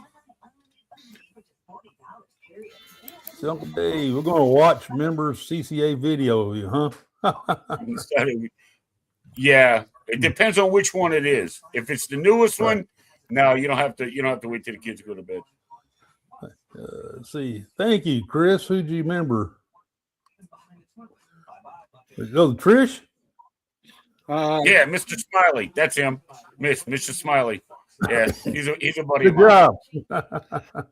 Uncle Dave, we're going to watch members CCA video of you, huh? Yeah, it depends on which one it is. If it's the newest Right. one, no, you don't have to wait till the kids go to bed. Let's see. Thank you, Chris. Who'd you remember? Oh, Trish? Yeah, Mr. Smiley. That's him. Mr. Smiley. Yeah, he's a buddy Good of mine. job.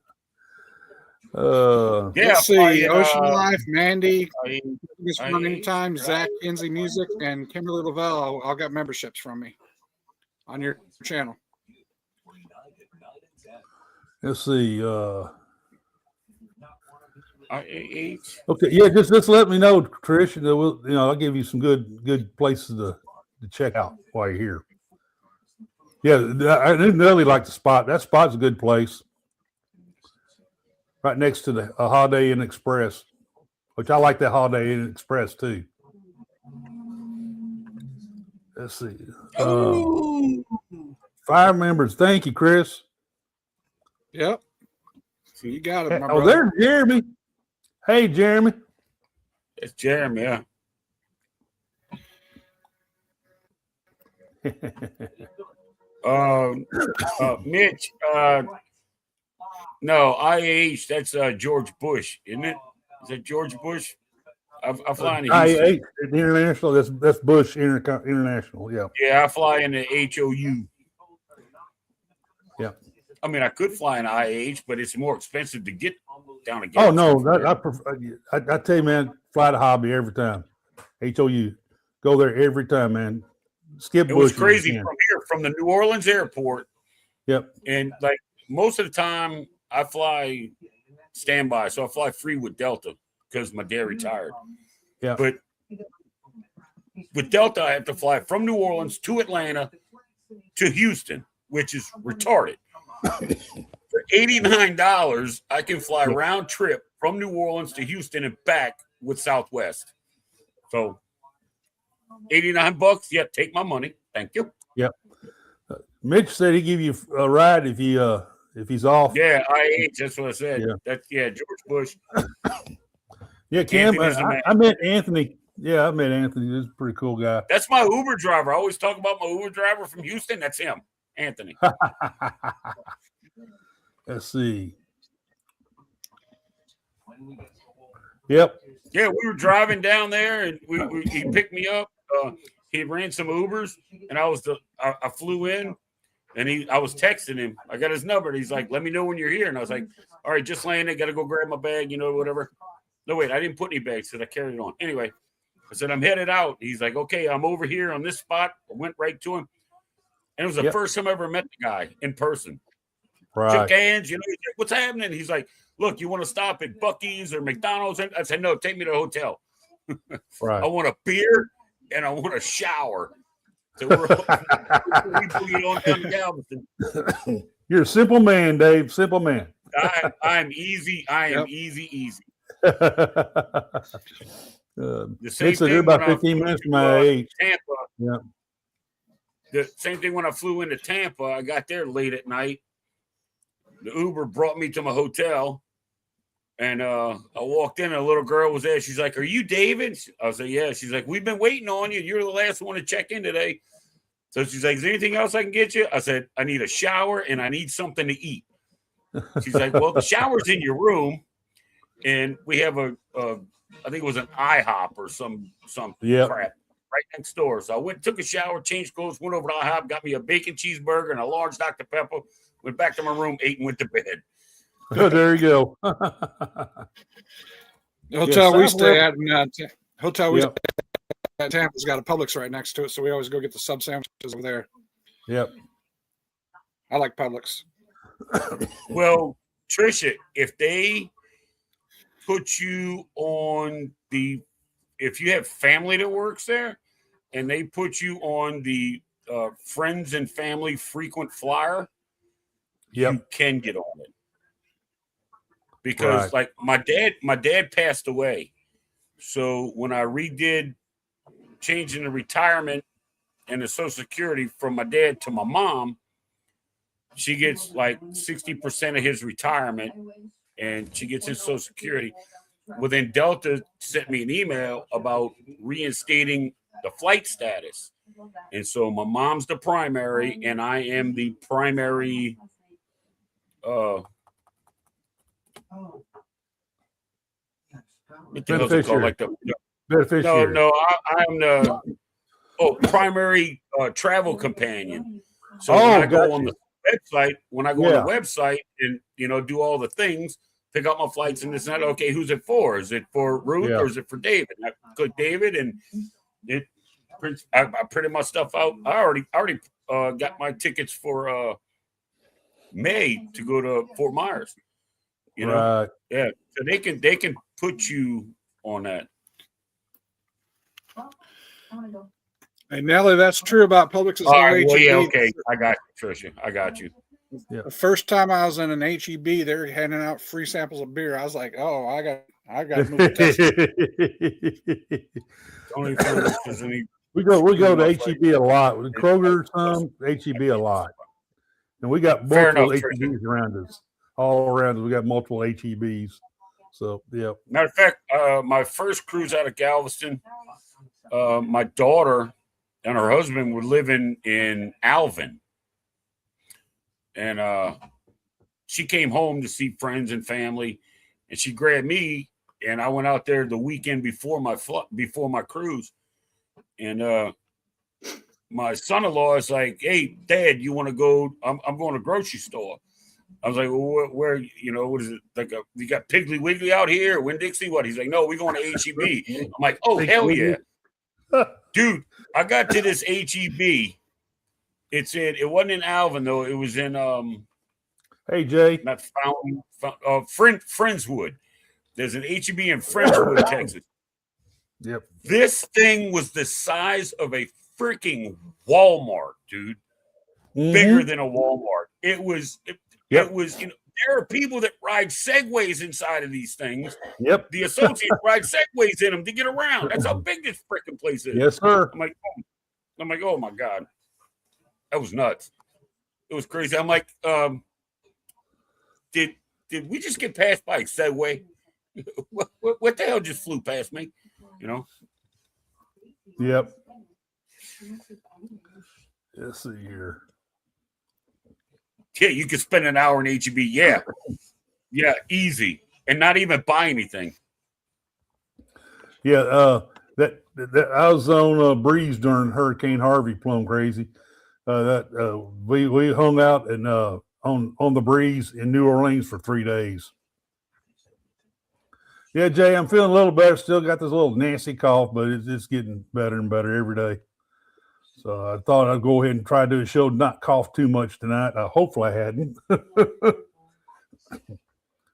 Yeah, Let's see. Ocean Life, Mandy, I- Miss I- Running Time, Zach, Kinsey Music, and Kimberly Lavelle all got memberships from me on your channel. Let's see. IAH. Okay, yeah, just let me know, Trish, and we'll, I'll give you some good places to check out while you're here. Yeah, I didn't really like the spot. That spot's a good place, right next to the Holiday Inn Express, which I like that Holiday Inn Express too. Let's see. Fire members, thank you, Chris. Yep. You got it, my Oh, brother. there's Jeremy. Hey, Jeremy. It's Jeremy, yeah. Mitch, no, IAH, that's George Bush, isn't it? Is that George Bush? I fly into Houston. IAH International. That's Bush International. Yeah. Yeah, I fly into HOU. Yeah. I mean, I could fly in IAH, but it's more expensive to get down to Oh Galveston. no, I tell you, man, fly to Hobby every time. HOU, go there every time, man. Skip It Bush. was if you crazy can. from here, from the New Orleans airport. Yep. And like most of the time, I fly standby, so I fly free with Delta because my dad retired. Yeah. But with Delta, I have to fly from New Orleans to Atlanta to Houston, which is retarded. For $89, I can fly round trip from New Orleans to Houston and back with Southwest. So $89, yeah, take my money. Thank you. Yep. Mitch said he give you a ride if he's off. Yeah, IH, that's what I said. Yeah. George Bush. Yeah, Cam. Anthony's the man. I met Anthony. Yeah, I met Anthony. He's a pretty cool guy. That's my Uber driver. I always talk about my Uber driver from Houston. That's him, Anthony. Let's see. Yep. Yeah, we were driving down there, and he picked me up. He ran some Ubers, and I flew in, and I was texting him. I got his number, and he's like, "Let me know when you're here." And I was like, "All right, just landed. Got to go grab my bag, whatever." No, wait, I didn't put any bags because I carried it on. Anyway, I said, "I'm headed out." He's like, "Okay, I'm over here on this spot." I went right to him, and it was the first time I ever met the guy in person. Right. Shook hands, he's like, "What's happening?" He's like, "Look, you want to stop at Buc-ee's or McDonald's?" And I said, "No, take me to a hotel. Right. I want a beer and I want a shower." So we boogied on down to Galveston. You're a simple man, Dave. Simple man. I'm easy. I am easy. The same they're thing about when I 15 flew minutes to, from my age. Tampa. Yeah. the same thing when I flew into Tampa. I got there late at night. The Uber brought me to my hotel, and I walked in, and a little girl was there. She's like, "Are you David?" I was like, "Yeah." She's like, "We've been waiting on you. You're the last one to check in today." So she's like, "Is there anything else I can get you?" I said, "I need a shower and I need something to eat." She's like, "Well, the shower's in your room, and we have I think it was an IHOP or some crap right next door." So I went, took a shower, changed clothes, went over to IHOP, got me a bacon cheeseburger and a large Dr. Pepper, went back to my room, ate, and went to bed. Oh, there you go. The hotel we stay at in Tampa's got a Publix right next to it, so we always go get the sub sandwiches over there. Yep. I like Publix. Well, Trisha, if they put you on if you have family that works there and they put you on the friends and family frequent flyer, you can get on it. Because like my dad passed away. So when I redid changing the retirement and the Social Security from my dad to my mom, she gets like 60% of his retirement and she gets his Social Security. Well, then Delta sent me an email about reinstating the flight status. And so my mom's the primary and I am the primary what the hell's it called? Like the beneficiary. No, I'm the primary travel companion. So when I go on the website, on the website and do all the things, pick up my flights and this and that. Okay, who's it for? Is it for Ruth or is it for David? And I click David and I printed my stuff out. I already got my tickets for May to go to Fort Myers. Yeah. So they can put you on that. Hey Nelly, that's true about Publix. Okay. I got you, Trisha. I got you. Yeah. The first time I was in an HEB, they're handing out free samples of beer. I was like, "Oh, I got to move to testing." We go to HEB a lot. With Kroger, some HEB a lot, and we got multiple HEBs around us. All around us, we got multiple HEBs. So yeah. Matter of fact, my first cruise out of Galveston, my daughter and her husband were living in Alvin. And she came home to see friends and family, and she grabbed me, and I went out there the weekend before my cruise. And my son-in-law is like, "Hey, Dad, you want to go? I'm going to the grocery store." I was like, "Well, where what is it? Like you got Piggly Wiggly out here, Winn-Dixie? What?" He's like, "No, we're going to HEB." I'm like, "Oh, hell yeah." Dude, I got to this HEB. It wasn't in Alvin though. It was in hey Jay, not Fountain, Friendswood. There's an HEB in Friendswood, Texas. Yep. This thing was the size of a freaking Walmart, dude. Bigger than a Walmart. It was. It was. There are people that ride Segways inside of these things. Yep. The associates ride Segways in them to get around. That's how big this freaking place is. Yes, sir. I'm like, oh my God. That was nuts. It was crazy. I'm like, did we just get passed by a Segway? What the hell just flew past me? Yep. Let's see here. Yeah, you could spend an hour in HEB. Yeah. Yeah, easy. And not even buy anything. Yeah, that I was on a breeze during Hurricane Harvey, plumb crazy. We hung out and on the breeze in New Orleans for 3 days. Yeah, Jay, I'm feeling a little better. Still got this little nasty cough, but it's getting better and better every day. So I thought I'd go ahead and try to do a show, not cough too much tonight. Hopefully I hadn't.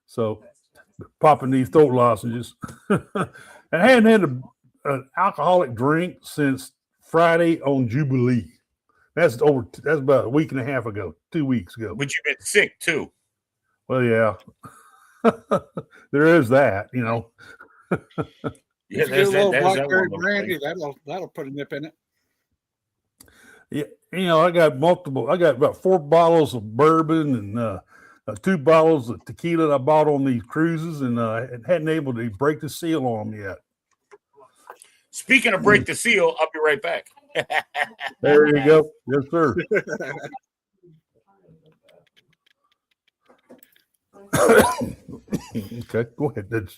So popping these throat lozenges. And I hadn't had an alcoholic drink since Friday on Jubilee. That's about a week and a half ago, 2 weeks ago. But you've been sick too. Well, yeah. There is that, Yeah, there's a little blackberry brandy. That'll put a nip in it. Yeah, I got multiple. I got about 4 bottles of bourbon and 2 bottles of tequila I bought on these cruises, and hadn't able to break the seal on them yet. Speaking of break the seal, I'll be right back. There you go. Yes, sir. Okay, go ahead.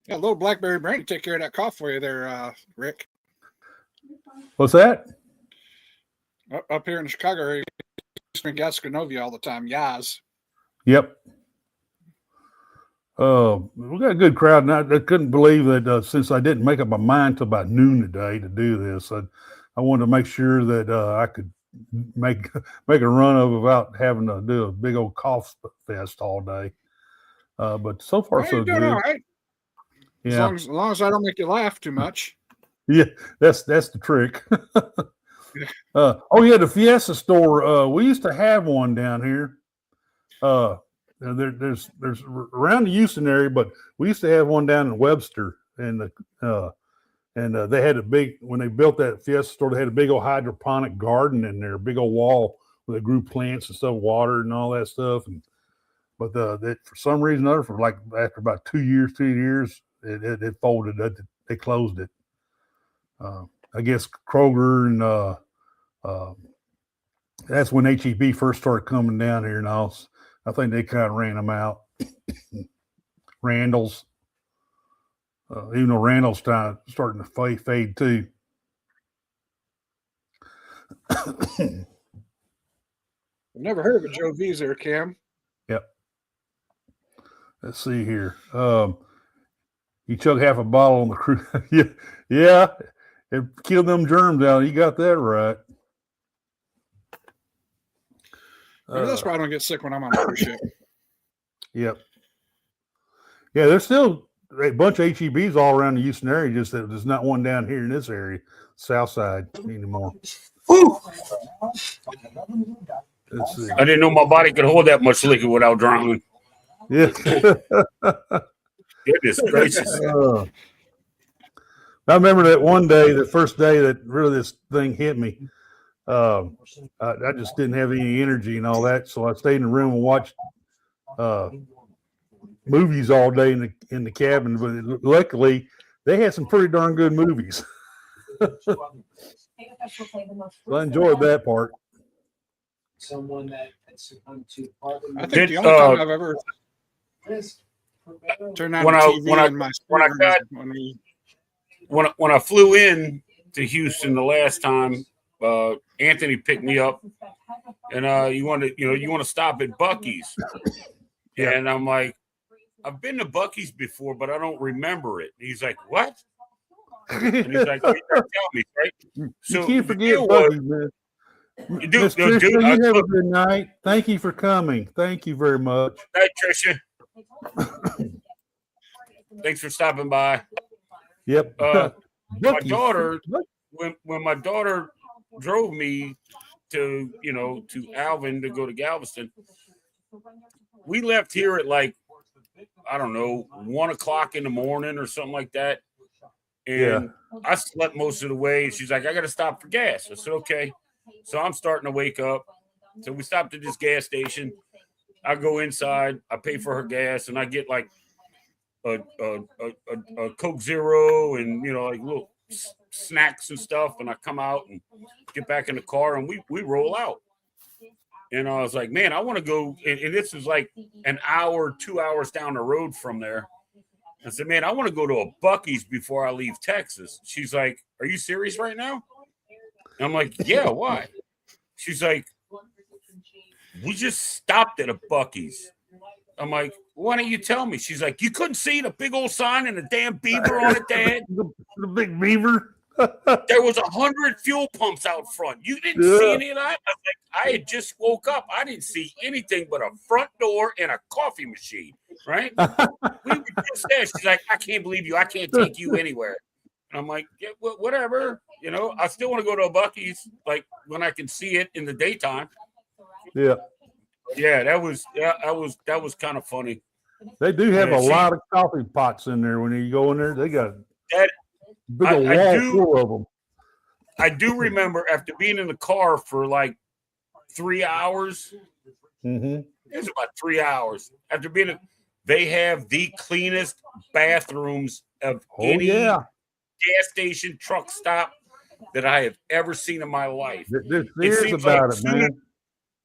Yeah, little blackberry brandy take care of that cough for you there, Rick. What's that? Up here in the Chicago area, drink Gasconovia all the time. Yaz. Yep. We got a good crowd, and I couldn't believe that since I didn't make up my mind till about noon today to do this, I wanted to make sure that I could make a run of it without having to do a big old cough fest all day. But so far, so You're doing good. all right. Yeah. As long as I don't make you laugh too much. Yeah, that's the trick. The Fiesta store. We used to have one down here. There's around the Houston area, but we used to have one down in Webster, and they had a big, when they built that Fiesta store, they had a big old hydroponic garden in there, a big old wall where they grew plants and stuff, water and all that stuff. But for some reason or other, for like after about 2 years, it folded. They closed it. I guess Kroger and that's when HEB first started coming down here, and all. I think they kind of ran them out. Randall's, even though Randall's starting to fade too. I've never heard of a Joe V's there, Cam. Yep. Let's see here. You chug half a bottle on the cruise. Yeah, it killed them germs out. You got that right. Maybe that's why I don't get sick when I'm on a cruise ship. Yep. Yeah, there's still a bunch of HEBs all around the Houston area, just that there's not one down here in this area, south side anymore. Let's see. I didn't know my body could hold that much liquor without drowning. Yeah. Goodness gracious. I remember that one day, the first day that really this thing hit me. I just didn't have any energy and all that, so I stayed in the room and watched movies all day in the cabin. But luckily, they had some pretty darn good movies. So I enjoyed that part. Someone that had succumbed to I think the only time I've ever turned on the TV in my when I flew in to Houston the last time, Anthony picked me up, and you want to stop at Buc-ee's, and I'm like, I've been to Buc-ee's before, but I don't remember it. And he's like, what? And he's like, you tell me, right? So you can't forget Buc-ee's, man. Miss Tricia, you have a good night. Thank you for coming. Thank you very much. Night, Tricia. Thanks for stopping by. Yep. My daughter, when my daughter drove me to Alvin to go to Galveston, we left here at like, I don't know, 1 o'clock in the morning or something like that. And I slept most of the way. She's like, I got to stop for gas. I said, okay. So I'm starting to wake up. So we stopped at this gas station. I go inside. I pay for her gas, and I get like a Coke Zero and like little snacks and stuff. And I come out and get back in the car, and we roll out. And I was like, man, I want to go. And this is like an hour, 2 hours down the road from there. I said, man, I want to go to a Buc-ee's before I leave Texas. She's like, are you serious right now? And I'm like, yeah, why? She's like, we just stopped at a Buc-ee's. I'm like, why don't you tell me? She's like, you couldn't see the big old sign and the damn beaver on it, Dad? The big beaver? There was 100 fuel pumps out front. You didn't see any of that? I was like, I had just woke up. I didn't see anything but a front door and a coffee machine, right? We were just there. She's like, I can't believe you. I can't take you anywhere. And I'm like, yeah, whatever. I still want to go to a Buc-ee's, like when I can see it in the daytime. Yeah. Yeah, that was kind of funny. They do have a lot of coffee pots in there when you go in there. They got Big old wall full of them. I do remember after being in the car for like 3 hours. Mm-hmm. It was about 3 hours. After they have the cleanest bathrooms of any gas station, truck stop that I have ever seen in my life. It seems about it, man.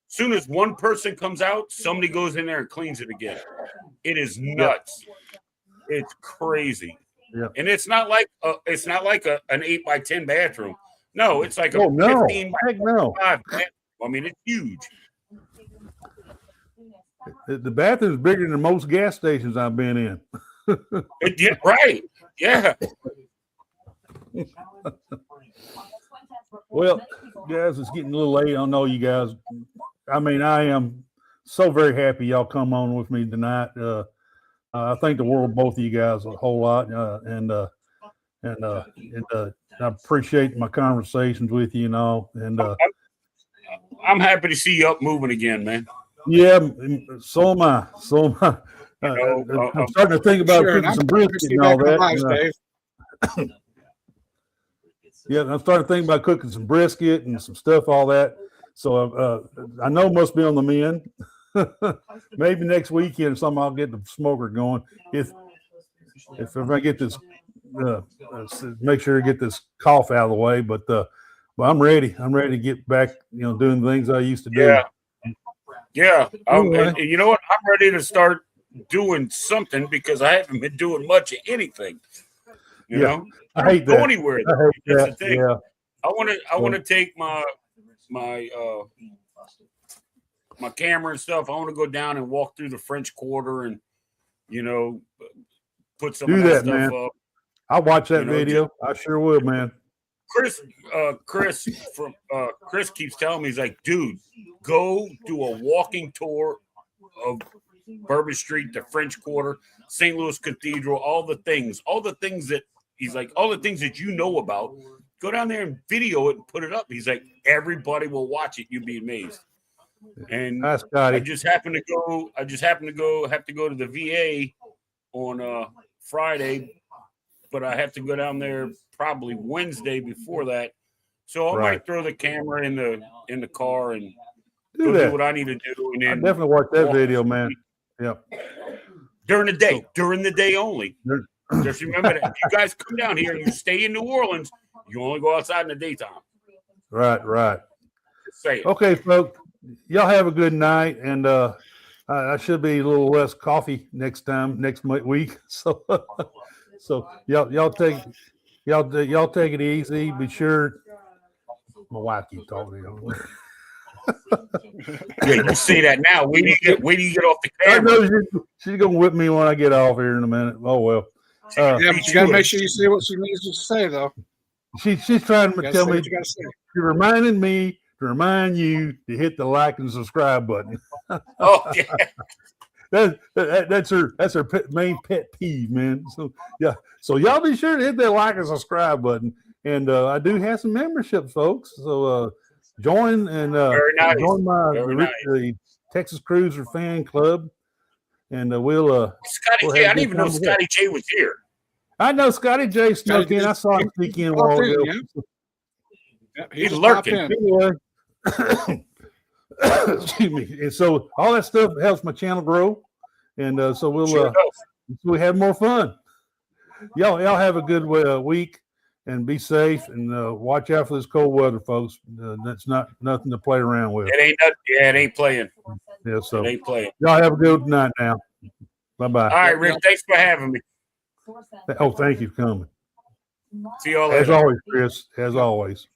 Soon as one person comes out, somebody goes in there and cleans it again. It is nuts. Yep. It's crazy. Yeah. And it's not like an 8x10 bathroom. No, it's like a 15 by 5 bathroom. I mean, it's huge. The bathroom's bigger than most gas stations I've been in. Right. Yeah. Well, guys, it's getting a little late. I know you guys. I mean, I am so very happy y'all come on with me tonight. I thank the world, both of you guys, a whole lot, and I appreciate my conversations with you and all. And I'm happy to see you up moving again, man. Yeah, so am I. I'm starting to think about cooking some brisket and all that. Yeah, I'm starting to think about cooking some brisket and some stuff, all that. So I know it must be on the mend. Maybe next weekend or something, I'll get the smoker going. If I get this, make sure to get this cough out of the way. But I'm ready. I'm ready to get back, doing things I used to do. Yeah. You know what? I'm ready to start doing something because I haven't been doing much of anything. You know, I hate go that. anywhere. That's the thing. Yeah. I want to take my camera and stuff. I want to go down and walk through the French Quarter and put some of that stuff man. up. I'll watch that video. I sure will, man. Chris keeps telling me, he's like, dude, go do a walking tour of Bourbon Street, the French Quarter, St. Louis Cathedral, all the things that he's like, all the things that you know about. Go down there and video it and put it up. He's like, everybody will watch it. You'll be amazed. And I just happen to go. Have to go to the VA on Friday, but I have to go down there probably Wednesday before that. So I might throw the camera in the car and do what I need to do. And then I definitely watch that video, man. Yeah. During the day only. Just remember that if you guys come down here and you stay in New Orleans, you only go outside in the daytime. Right. Just say it. Okay, folks. Y'all have a good night, and I should be a little less coffee next week. So y'all take it easy. Be sure. My wife keeps talking. Yeah, you say that now. Wait till you get off the camera. I know she's gonna whip me when I get off here in a minute. Oh well. But you gotta make sure you see what she needs to say, though. She's trying to tell me. She reminded me to remind you to hit the like and subscribe button. Oh yeah. That's her main pet peeve, man. So yeah. So y'all be sure to hit that like and subscribe button. And I do have some memberships, folks. So join and join the Texas Cruiser fan club. And we'll Scotty J. I didn't even know Scotty J was here. I know Scotty J snuck in. I saw him sneak in a while ago. Yeah, he's lurking. Anyway, excuse me. And so all that stuff helps my channel grow. And so we'll have more fun. Y'all have a good week and be safe and watch out for this cold weather, folks. That's nothing to play around with. It ain't playing. Yeah, so it ain't playing. Y'all have a good night now. Bye-bye. All right, Rick. Thanks for having me. Oh, thank you for coming. See you all later. As always, Chris. As always.